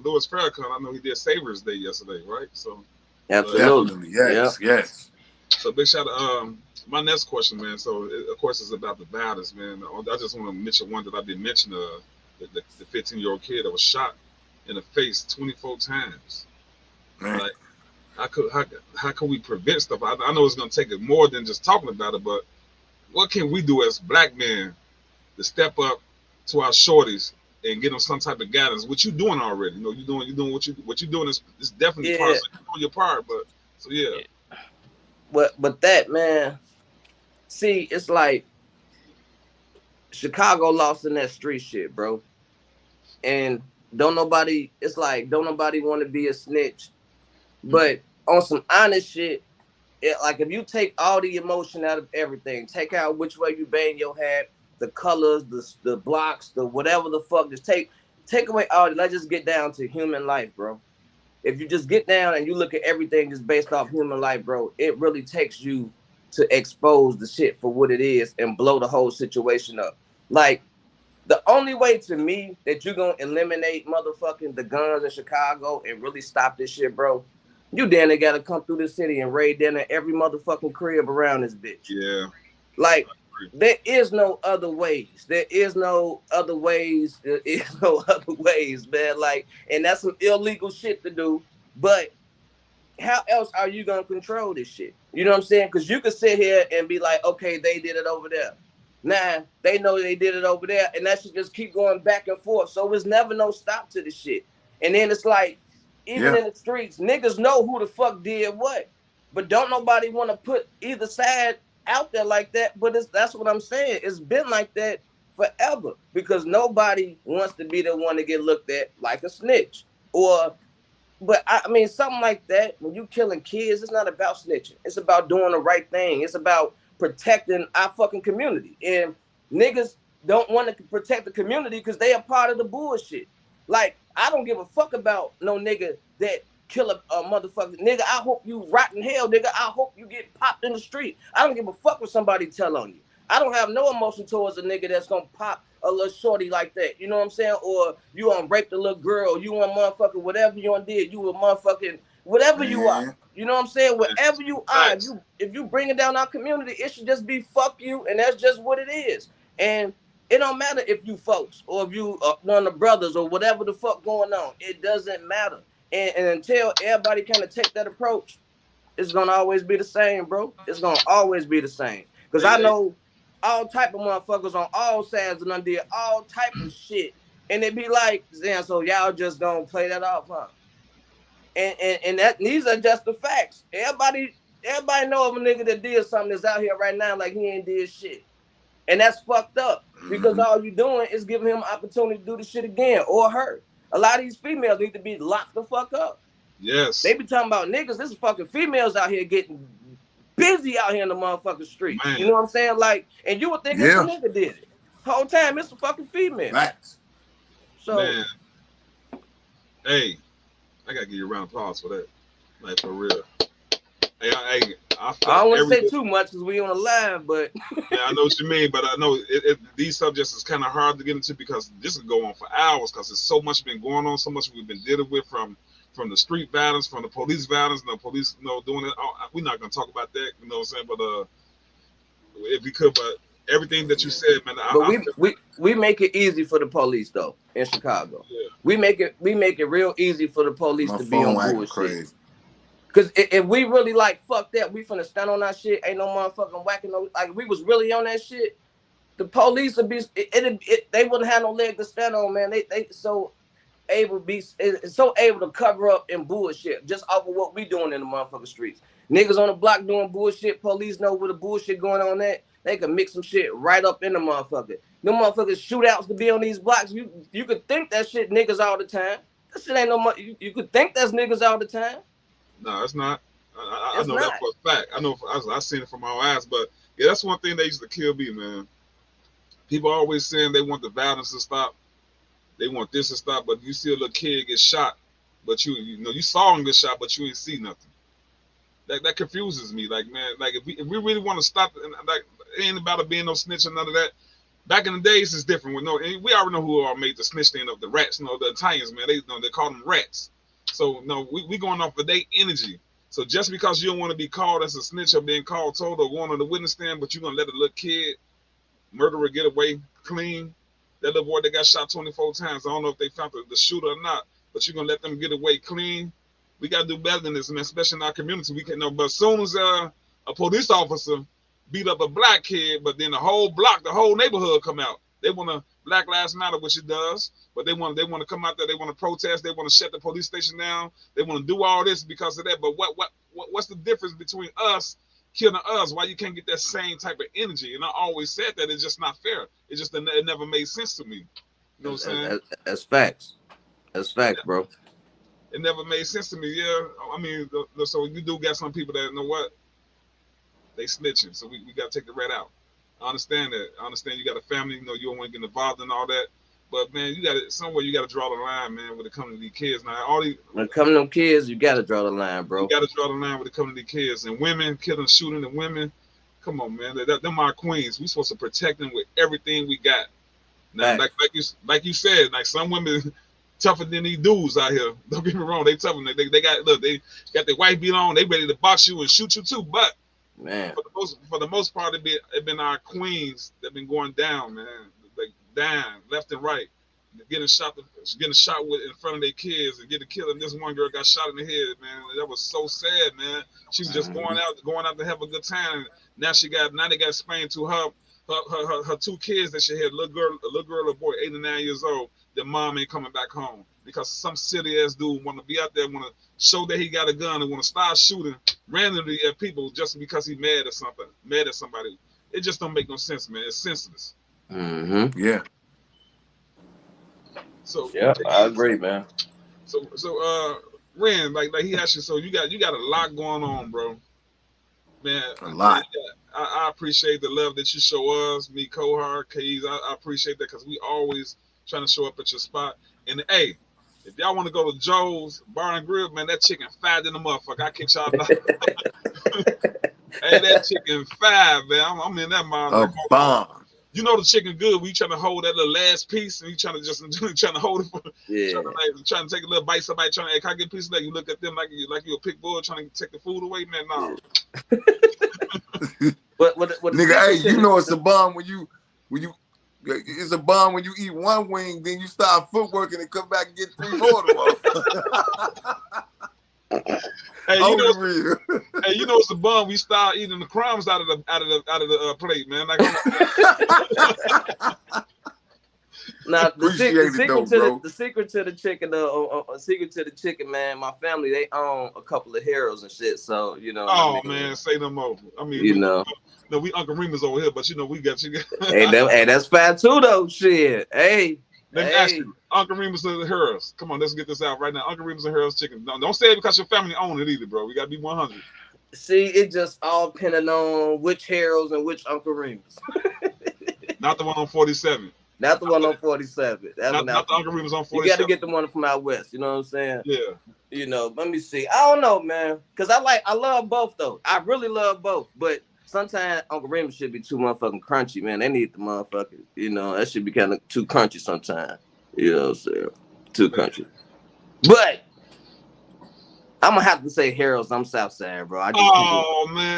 Louis Farrakhan. I know he did Savers Day yesterday, right? So Absolutely. Yes. Yeah. Yes. so big shout out. My next question, man. So of course it's about the violence, man. I just want to mention one that I didn't mention. The 15-year-old kid that was shot in the face 24 times. Man. Like, how can we prevent stuff? I know it's gonna take it more than just talking about it, but what can we do as Black men to step up to our shorties and get them some type of guidance? What you doing already? You know, you doing what you doing is definitely part of doing your part. But so yeah. But that, man, see, it's like Chicago lost in that street shit, bro. And don't nobody want to be a snitch. But on some honest shit, like if you take all the emotion out of everything, take out which way you bang your hat, the colors, the blocks, the whatever the fuck, just take away all that. Let's just get down to human life, bro. If you just get down and you look at everything just based off human life, bro, it really takes you to expose the shit for what it is and blow the whole situation up. Like, the only way to me that you're gonna eliminate motherfucking the guns in Chicago and really stop this shit, bro, you damn near gotta come through the city and raid down at every motherfucking crib around this bitch. Yeah. Like, there is no other ways. There is no other ways. There is no other ways, man. Like, and that's some illegal shit to do. But how else are you gonna control this shit? You know what I'm saying? Because you could sit here and be like, okay, they did it over there. Nah, they know they did it over there, and that should just keep going back and forth. So there's never no stop to the shit. And then it's like, even in the streets, niggas know who the fuck did what, but don't nobody want to put either side out there like that. But that's what I'm saying. It's been like that forever because nobody wants to be the one to get looked at like a snitch. But I mean, something like that, when you killing kids, it's not about snitching. It's about doing the right thing. It's about protecting our fucking community. And niggas don't want to protect the community because they are part of the bullshit. Like, I don't give a fuck about no nigga that kill a motherfucker. Nigga, I hope you rot in hell, nigga. I hope you get popped in the street. I don't give a fuck what somebody tell on you. I don't have no emotion towards a nigga that's gonna pop a little shorty like that. You know what I'm saying? Or you want rape the little girl. You want motherfucking whatever you want did. You a motherfucking whatever you are. You know what I'm saying? Whatever you are, if you bring it down our community, it should just be fuck you, and that's just what it is. And it don't matter if you folks or if you one of the brothers or whatever the fuck going on. It doesn't matter. And until everybody kind of take that approach, it's gonna always be the same, bro. It's gonna always be the same. Because I know all type of motherfuckers on all sides and did all type of shit. And they be like, damn, so y'all just gonna play that off, huh? And that these are just the facts. Everybody know of a nigga that did something that's out here right now like he ain't did shit. And that's fucked up because all you doing is giving him an opportunity to do the shit again or her. A lot of these females need to be locked the fuck up. Yes. They be talking about niggas. This is fucking females out here getting busy out here in the motherfucking streets. Man. You know what I'm saying? Like, and you would think it's a Yeah. nigga did it. Whole time it's a fucking female. Facts. So Man, hey, I gotta give you a round of applause for that. Like for real. Hey, I don't want to say everything. too much because we on the live, but Yeah, I know what you mean, but I know these subjects is kind of hard to get into because this could go on for hours because there's so much been going on, so much we've been dealing with from the street violence, from the police violence, the police, doing it. We're not gonna talk about that, you know what I'm saying? But if we could, but everything that you said, man. We make it easy for the police though in Chicago. Yeah. We make it real easy for the police My to be on phone acting bullshit. crazy. Cause if we really like fuck that, we finna stand on our shit. Ain't no motherfucking whacking no. Like if we was really on that shit, the police would be. They wouldn't have no leg to stand on, man. They so able to cover up and bullshit just off of what we doing in the motherfucking streets. Niggas on the block doing bullshit. Police know where the bullshit going on at. They can mix some shit right up in the motherfucker. No motherfuckers shootouts to be on these blocks. You could think that shit niggas all the time. That shit ain't no more. You could think that's niggas all the time. No, it's not. I know that for a fact. I know. I seen it from my eyes. But yeah, that's one thing that used to kill me, man. People always saying they want the violence to stop. They want this to stop. But you see a little kid get shot, but you saw him get shot, but you ain't see nothing. That confuses me. Like, man, like if we really want to stop, like it ain't about it being no snitch or none of that. Back in the days, it's different. We already know who made the snitch thing of the rats. The Italians, man, they call them rats. So no, we going off of their energy. So just because you don't want to be called as a snitch or being called told or going on the witness stand, but you're gonna let a little kid murderer get away clean. That little boy that got shot 24 times. I don't know if they found the shooter or not, but you're gonna let them get away clean. We gotta do better than this, man, especially in our community. We can know, but as soon as a police officer beat up a black kid, but then the whole block, the whole neighborhood come out. They want to Black Lives Matter, which it does, but they want to come out there. They want to protest. They want to shut the police station down. They want to do all this because of that. But what's the difference between us killing us? Why you can't get that same type of energy? And I always said that it's just not fair. It just it never made sense to me. You know what I'm saying? That's facts. That's facts, bro. It never made sense to me. Yeah, I mean, so you do got some people that know what they snitching. So we got to take the rat out. I understand that. I understand you got a family, you don't want to get involved in all that. But man, you got to somewhere you got to draw the line, man, when it comes to these kids. Now, when it comes to them kids, you got to draw the line, bro. You got to draw the line when it comes to these kids and women, killing, shooting, and women. Come on, man, them our queens. We supposed to protect them with everything we got. Now, like you said, like some women tougher than these dudes out here. Don't get me wrong, they tougher. They got their wife beat on. They ready to box you and shoot you too, but. Man, for the most part, it been our queens that been going down, man, like down left and right, getting shot with in front of their kids and getting killed. And this one girl got shot in the head, man. That was so sad, man. She was just going out to have a good time. Now they got sprained to her two kids that she had, a little girl, a boy, 8 and 9 years old. Their mom ain't coming back home because some silly ass dude want to be out there, want to show that he got a gun and want to start shooting randomly at people just because he mad at somebody. It just don't make no sense, man. It's senseless. Mm-hmm. Yeah. So yeah, I agree, man. So Ren, like he asked you, so you got a lot going on, bro. Man, a lot. I appreciate the love that you show us, me, Kohar, Keys. I appreciate that because we always trying to show up at your spot. And hey, if y'all want to go to Joe's Bar and Grill, man, that chicken fat in the motherfucker. I can't y'all. Hey, that chicken fat, man. I'm in that motherfucker. Bomb. You know the chicken good. We trying to hold that little last piece, and you trying to hold it. Trying to take a little bite. Somebody trying to, hey, can I get a piece of that? You look at them like you a pit bull trying to take the food away, man. No. What nigga, hey, you know it's a bomb when you. It's a bomb when you eat one wing, then you start footwork and come back and get 3 more. Hey, you know it's a bomb. We start eating the crumbs out of the plate, man. Like, now the secret to the chicken, man. My family, they own a couple of heroes and shit. So Oh man, say no more. I mean, no, we Uncle Remus over here, but we got you. Hey, that's fat too, though. Shit. Hey. Let me ask you, Uncle Remus and the Heroes. Come on, let's get this out right now. Uncle Remus and Heroes chicken. No, don't say it because your family own it either, bro. We gotta be 100. See, it just all depending on which Harold's and which Uncle Remus. Not the one on 47. Not the one on 47. Not the Uncle Remus on 47. You got to get the one from out west. You know what I'm saying? Yeah. You know, let me see. I don't know, man. Because I love both, though. I really love both. But sometimes Uncle Remus should be too motherfucking crunchy, man. They need the motherfucking, you know, that should be kind of too crunchy sometimes. You know what I'm saying? Too crunchy. But I'm going to have to say Harold's. I'm Southside, bro. Man.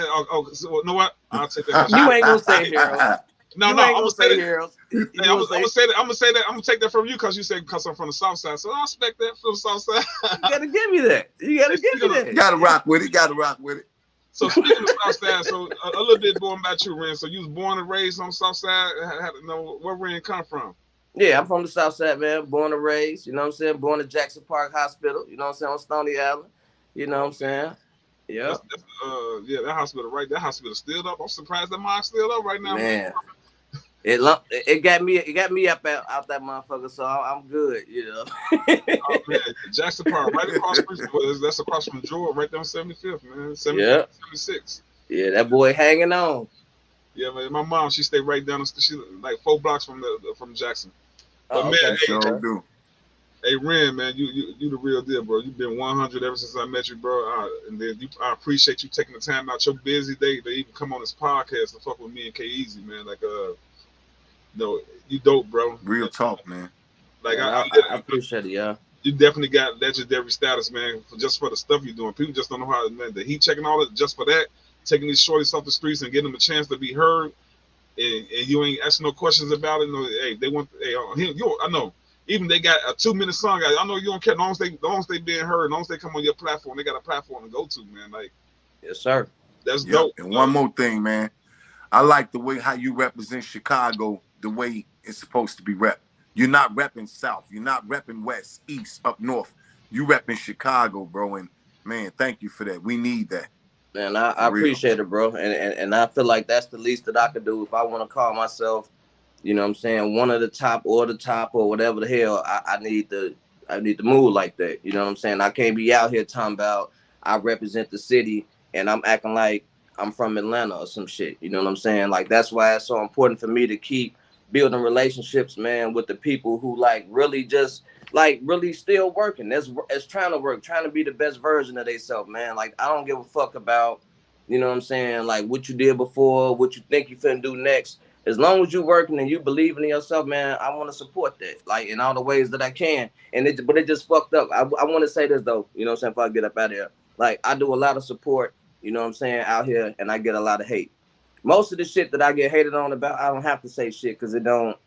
Oh, so, you know what? I'll take that. You ain't going to say Harold's. No, I'm gonna say Harold's. Hey, I'm gonna say that. I'm gonna take that from you because you said because I'm from the South Side. So I expect that from the South Side. You gotta give me that. You gotta give me that. You gotta rock with it. So speaking of South Side, so a little bit more about you, Ren. So you was born and raised on the South Side. Had to know where Ren come from. Yeah, I'm from the South Side, man. Born and raised. You know what I'm saying? Born at Jackson Park Hospital. You know what I'm saying? On Stony Island. You know what I'm saying? Yeah. Yeah, that hospital right. That hospital still up. I'm surprised that mine's still up right now, man. It got me up out that motherfucker, so I'm good, you know. Oh man, Jackson Park, right across the street. That's across from Georgia, right there on 75th, man. 76. Yeah, that boy hanging on. Yeah, man. My mom, she stayed right down. She like 4 blocks from Jackson. But man, hey Ren, man, you the real deal, bro. You've been 100 ever since I met you, bro. And then I appreciate you taking the time out your busy day to even come on this podcast to fuck with me and K Easy, man. Like no, you dope, bro. Real talk, man. Like I appreciate it, yeah. You definitely got legendary status, man, just for the stuff you're doing. People just don't know how, man. The heat checking all that just for that, taking these shorties off the streets and getting them a chance to be heard, and you ain't asking no questions about it. No, hey, they want, I know. Even they got a 2-minute song. I know you don't care. As long as they being heard, as long as they come on your platform, they got a platform to go to, man. Like, yes, sir. That's dope. And one more thing, man. I like the way how you represent Chicago the way it's supposed to be repped. You're not repping South. You're not repping West, East, up North. You repping Chicago, bro. And man, thank you for that. We need that. Man, I appreciate it, bro. And I feel like that's the least that I could do if I want to call myself, you know what I'm saying, one of the top or whatever the hell. I need to move like that. You know what I'm saying? I can't be out here talking about I represent the city and I'm acting like I'm from Atlanta or some shit. You know what I'm saying? Like, that's why it's so important for me to keep building relationships, man, with the people who really still working. That's trying to work, trying to be the best version of themselves, man. Like, I don't give a fuck about, you know what I'm saying, like what you did before, what you think you finna do next. As long as you working and you believe in yourself, man, I want to support that, like, in all the ways that I can. But it just fucked up. I want to say this though, you know what I'm saying, if I get up out of here. Like, I do a lot of support, you know what I'm saying, out here, and I get a lot of hate. Most of the shit that I get hated on about, I don't have to say shit because it don't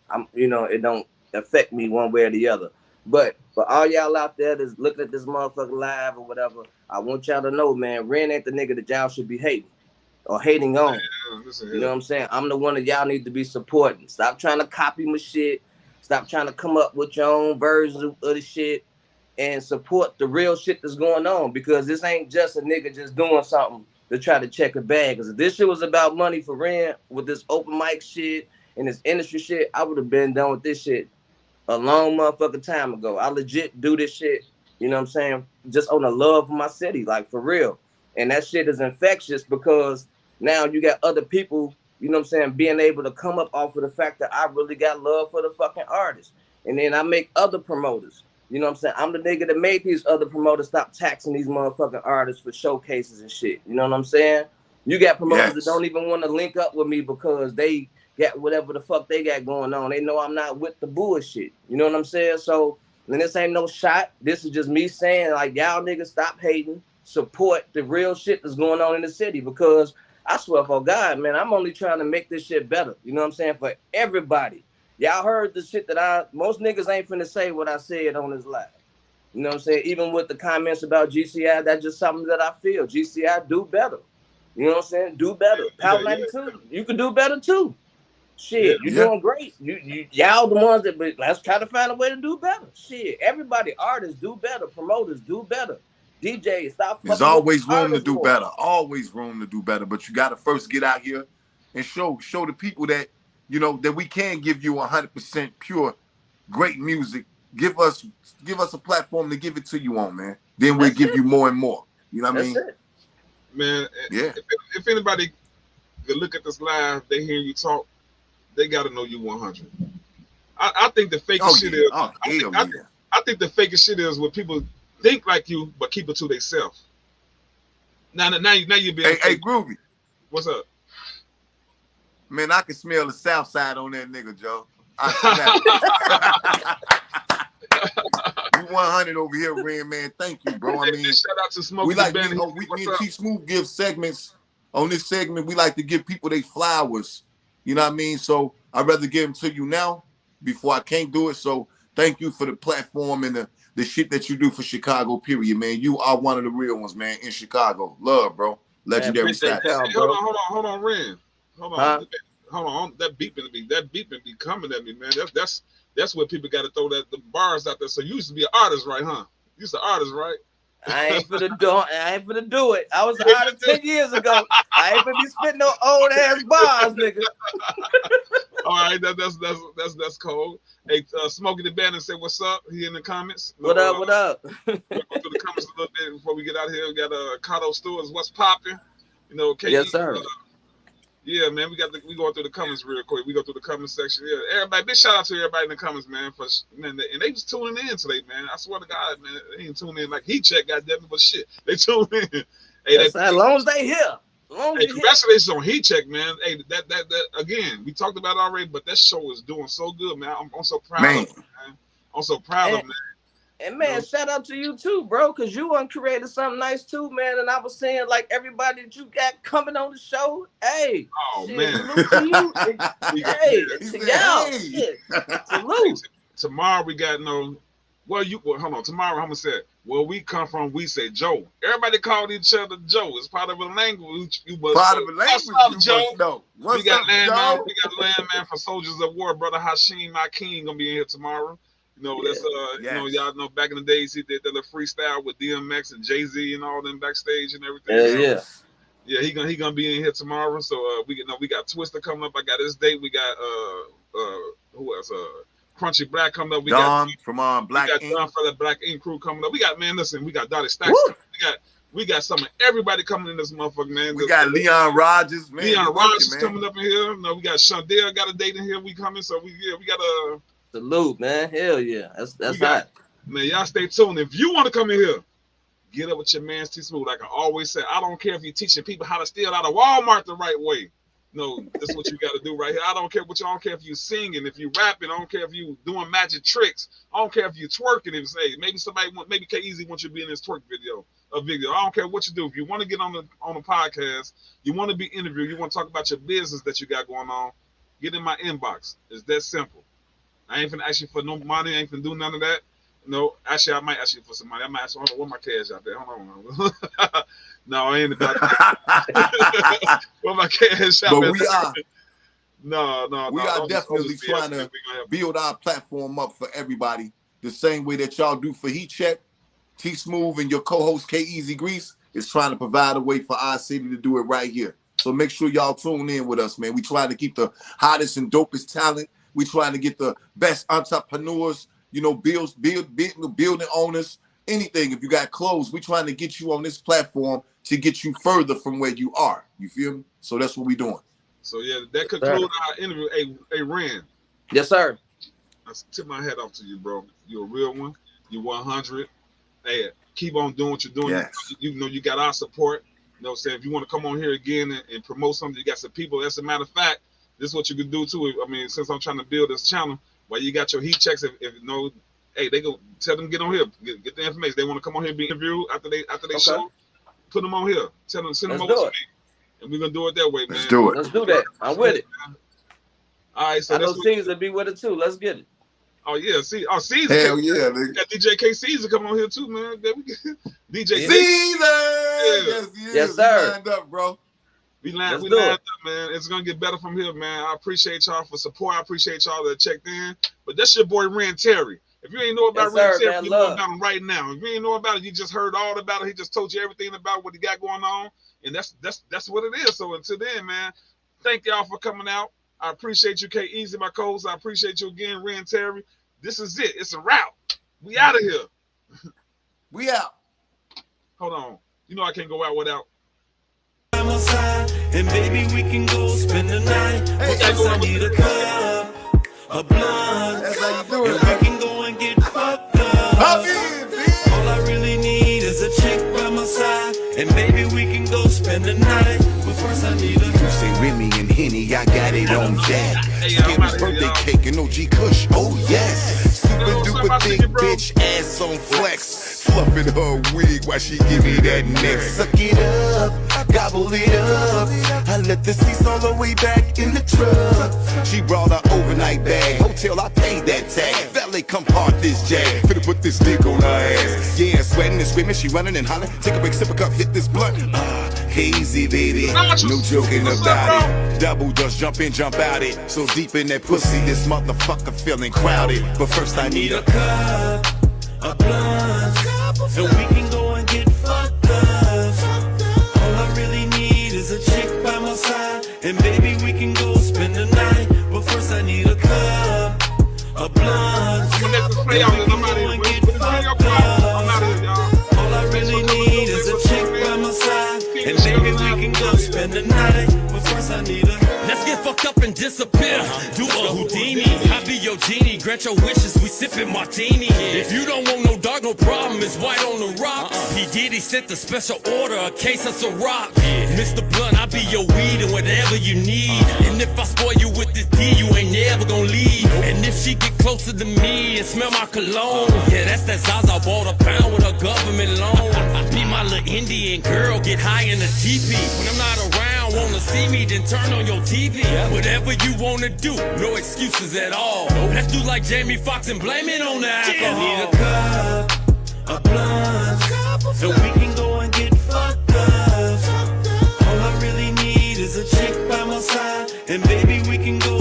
affect me one way or the other. But for all y'all out there that's looking at this motherfucker live or whatever, I want y'all to know, man, Ren ain't the nigga that y'all should be hating or hating on. You know what I'm saying? I'm the one that y'all need to be supporting. Stop trying to copy my shit. Stop trying to come up with your own versions of the shit and support the real shit that's going on, because this ain't just a nigga just doing something to try to check a bag. Because if this shit was about money for Ren with this open mic shit and this industry shit, I would have been done with this shit a long motherfucking time ago. I legit do this shit, you know what I'm saying, just on the love for my city, like, for real. And that shit is infectious because now you got other people, you know what I'm saying, being able to come up off of the fact that I really got love for the fucking artist. And then I make other promoters. You know what I'm saying? I'm the nigga that made these other promoters stop taxing these motherfucking artists for showcases and shit. You know what I'm saying? You got promoters that don't even want to link up with me because they got whatever the fuck they got going on. They know I'm not with the bullshit. You know what I'm saying? So, and this ain't no shot. This is just me saying, like, y'all niggas stop hating, support the real shit that's going on in the city, because I swear for God, man, I'm only trying to make this shit better. You know what I'm saying? For everybody. Y'all heard the shit that most niggas ain't finna say what I said on this live. You know what I'm saying? Even with the comments about GCI, that's just something that I feel. GCI, do better. You know what I'm saying? Do better. Power 92, you can do better too. Shit, you're doing great. Y'all the ones that, but let's try to find a way to do better. Shit, everybody, artists do better, promoters do better. DJs, stop. There's always room to do better. Always room to do better. But you got to first get out here and show the people that, you know, that we can give you 100% pure, great music. Give us a platform to give it to you on, man. Then we'll give you more and more. You know what I mean? Man, Yeah. if anybody could look at this live, they hear you talk, they got to know you 100. I think the fakest shit is. Oh, hell yeah. I think the fakest shit is when people think like you but keep it to themselves. Now you being Hey, Groovy. What's up? Man, I can smell the South Side on that nigga, Joe. I You 100 over here, Ren, man. Thank you, bro. I mean, shout out to Smokey we like me and T Smooth give segments. On this segment, we like to give people their flowers. You know what I mean? So I'd rather give them to you now before I can't do it. So thank you for the platform and the shit that you do for Chicago, period, man. You are one of the real ones, man, in Chicago. Love, bro. Legendary status. Hey, hold on, Ren. Hold on. That beeping be coming at me, man. That's where people got to throw the bars out there. So you used to be an artist, right, huh? You used to artist, right? I ain't finna do it. I was an artist 10 years ago. I ain't finna be spitting no old ass bars, nigga. All right, that's cold. Hey, Smokey the Bandit said, "What's up?" He in the comments. What up? We'll go through the comments a little bit before we get out of here. We got Cato Stewart's "What's popping?" You know, KE, yes, sir. Yeah, man, we going through the comments real quick. We go through the comment section. Yeah, everybody, big shout out to everybody in the comments, man. And they just tuning in today, man. I swear to God, man, they ain't tuning in like heat check, goddamn it, but shit, they tune in. Hey, as long as they here. Hey, congratulations on heat check, man. Hey, that again, we talked about it already, but that show is doing so good, man. I'm so proud of it, man. I'm so proud of it, man. And man, shout out to you too, bro, because you created something nice too, man. And I was saying, like, everybody that you got coming on the show, hey, man, salute to you. Hey, to y'all, salute. Tomorrow we got hold on. Tomorrow I'm gonna say, where we come from, we say Joe. Everybody called each other Joe. It's part of a language. Part of a language. Joe. What's we got up, landman. Joe? We got landman for Soldiers of War. Brother Hashim, my king, gonna be in here tomorrow. You know, that's you know, y'all know back in the days he did the freestyle with DMX and Jay-Z and all them backstage and everything. Yeah, he gonna be in here tomorrow. So we got Twister coming up. I got his date. We got who else? Crunchy Black coming up. We Don got from Black Ink. Don for the Black Ink crew coming up. We got we got Dottie Stacks. We got some of everybody coming in this motherfucker, man. We got Leon Rogers, man. Leon Rogers coming up in here. No, we got Shondell got a date in here. We coming, so we got a salute, man. Hell yeah, that's hot. Man, y'all stay tuned. If you want to come in here, get up with your man's T Smooth. Like I always say, I don't care if you're teaching people how to steal out of Walmart the right way. No, this is what you got to do right here. I don't care what you. I don't care if you singing, if you rapping. I don't care if you doing magic tricks. I don't care if you twerking. If say maybe K-Easy wants you to be in this twerk video. I don't care what you do. If you want to get on the podcast, you want to be interviewed, you want to talk about your business that you got going on, get in my inbox. It's that simple. I ain't finna ask you for no money. I ain't finna do none of that. No, actually, I might ask you for some money. I might ask you, hold on, where my cash out there? Hold on. No, I ain't about that. Where my cash out there? But we are definitely trying to build our platform up for everybody the same way that y'all do for Heat Check. T Smooth and your co-host K-Easy Grease is trying to provide a way for our city to do it right here. So make sure y'all tune in with us, man. We trying to keep the hottest and dopest talent. We trying to get the best entrepreneurs, you know, building owners, anything. If you got clothes, we trying to get you on this platform to get you further from where you are. You feel me? So that's what we doing. So yeah, that concludes our interview. Hey, Ren. Yes, sir. I tip my hat off to you, bro. You're a real one. You're 100. Hey, keep on doing what you're doing. Yes. You know, you got our support. You know what I'm saying? If you want to come on here again and promote something, you got some people. As a matter of fact, this is what you can do too. I mean, since I'm trying to build this channel, while you got your heat checks, if you know, hey, they go tell them get on here, get the information. They want to come on here and be interviewed after they show. Put them on here. Tell them, send them over to me, and we're gonna do it that way, man. Let's do it. Let's do that. I'm with it. All right, so I know Caesar be with it too. Let's get it. Oh yeah, Caesar. Hell yeah, we got DJ K Caesar come on here too, man. DJ Caesar. Yes, sir. Lined up, bro. We lined up, man. It's gonna get better from here, man. I appreciate y'all for support. I appreciate y'all that checked in. But that's your boy Ren Terry. If you ain't know about Ren Terry, you know about him right now. If you ain't know about it, you just heard all about it. He just told you everything about what he got going on, and that's what it is. So until then, man, thank y'all for coming out. I appreciate you, K-Easy, my co-host. I appreciate you again, Ren Terry. This is it. It's a wrap. We out of here. We out. Hold on. You know I can't go out without and baby, we can go spend the night. But first I need a cup, a blunt, That's how you do and it. we can go and get fucked up. Pop in, bitch. All I really need is a chick by my side, and baby, we can go spend the night. But first I need a You say Remy and Henny, I got it on deck. Skittles birthday cake and OG Kush, oh yes. Super duper thick bitch, ass on flex. Fluffing her wig while she give me that neck. Suck it up, gobble it up. I let the seats all the way back in the truck. She brought her overnight bag. Hotel, I paid that tag. Valet, come park this jag. Finna put this dick on her ass. Yeah, sweating and screaming, she running and hollering. Take a big sip of cup, hit this blunt. Hazy, baby. No joking about it. Double dust, jump in, jump out it. So deep in that pussy, this motherfucker feeling crowded. But first I need a cup, a blunt, and we can go and get fucked up. All I really need is a chick by my side, and baby, we can go spend the night. But first I need a cup, a blunt, and we can go and get fucked up. All I really need is a chick by my side, and baby, we can go spend the night. But first I need a Let's get fucked up and disappear. Do a Houdini. I be your genie. Grant your wishes. We sippin' martini. If you don't want no dog, no problem. It's white on the rock. P. Diddy sent the special order, a case of Ciroc. Mr. Blunt, I be your weed and whatever you need. And if I spoil you with this D, you ain't never gonna leave. And if she get closer to me and smell my cologne, yeah, that's that Zaza bought a pound with a government loan. I be my little Indian girl, get high in the teepee. When I'm not around, wanna see me, then turn on your TV. Whatever you wanna do, no excuses at all. Let's do like Jamie Foxx and blame it on the alcohol. I need a cup, a blunt, and we can go and get fucked up. All I really need is a chick by my side, and baby, we can go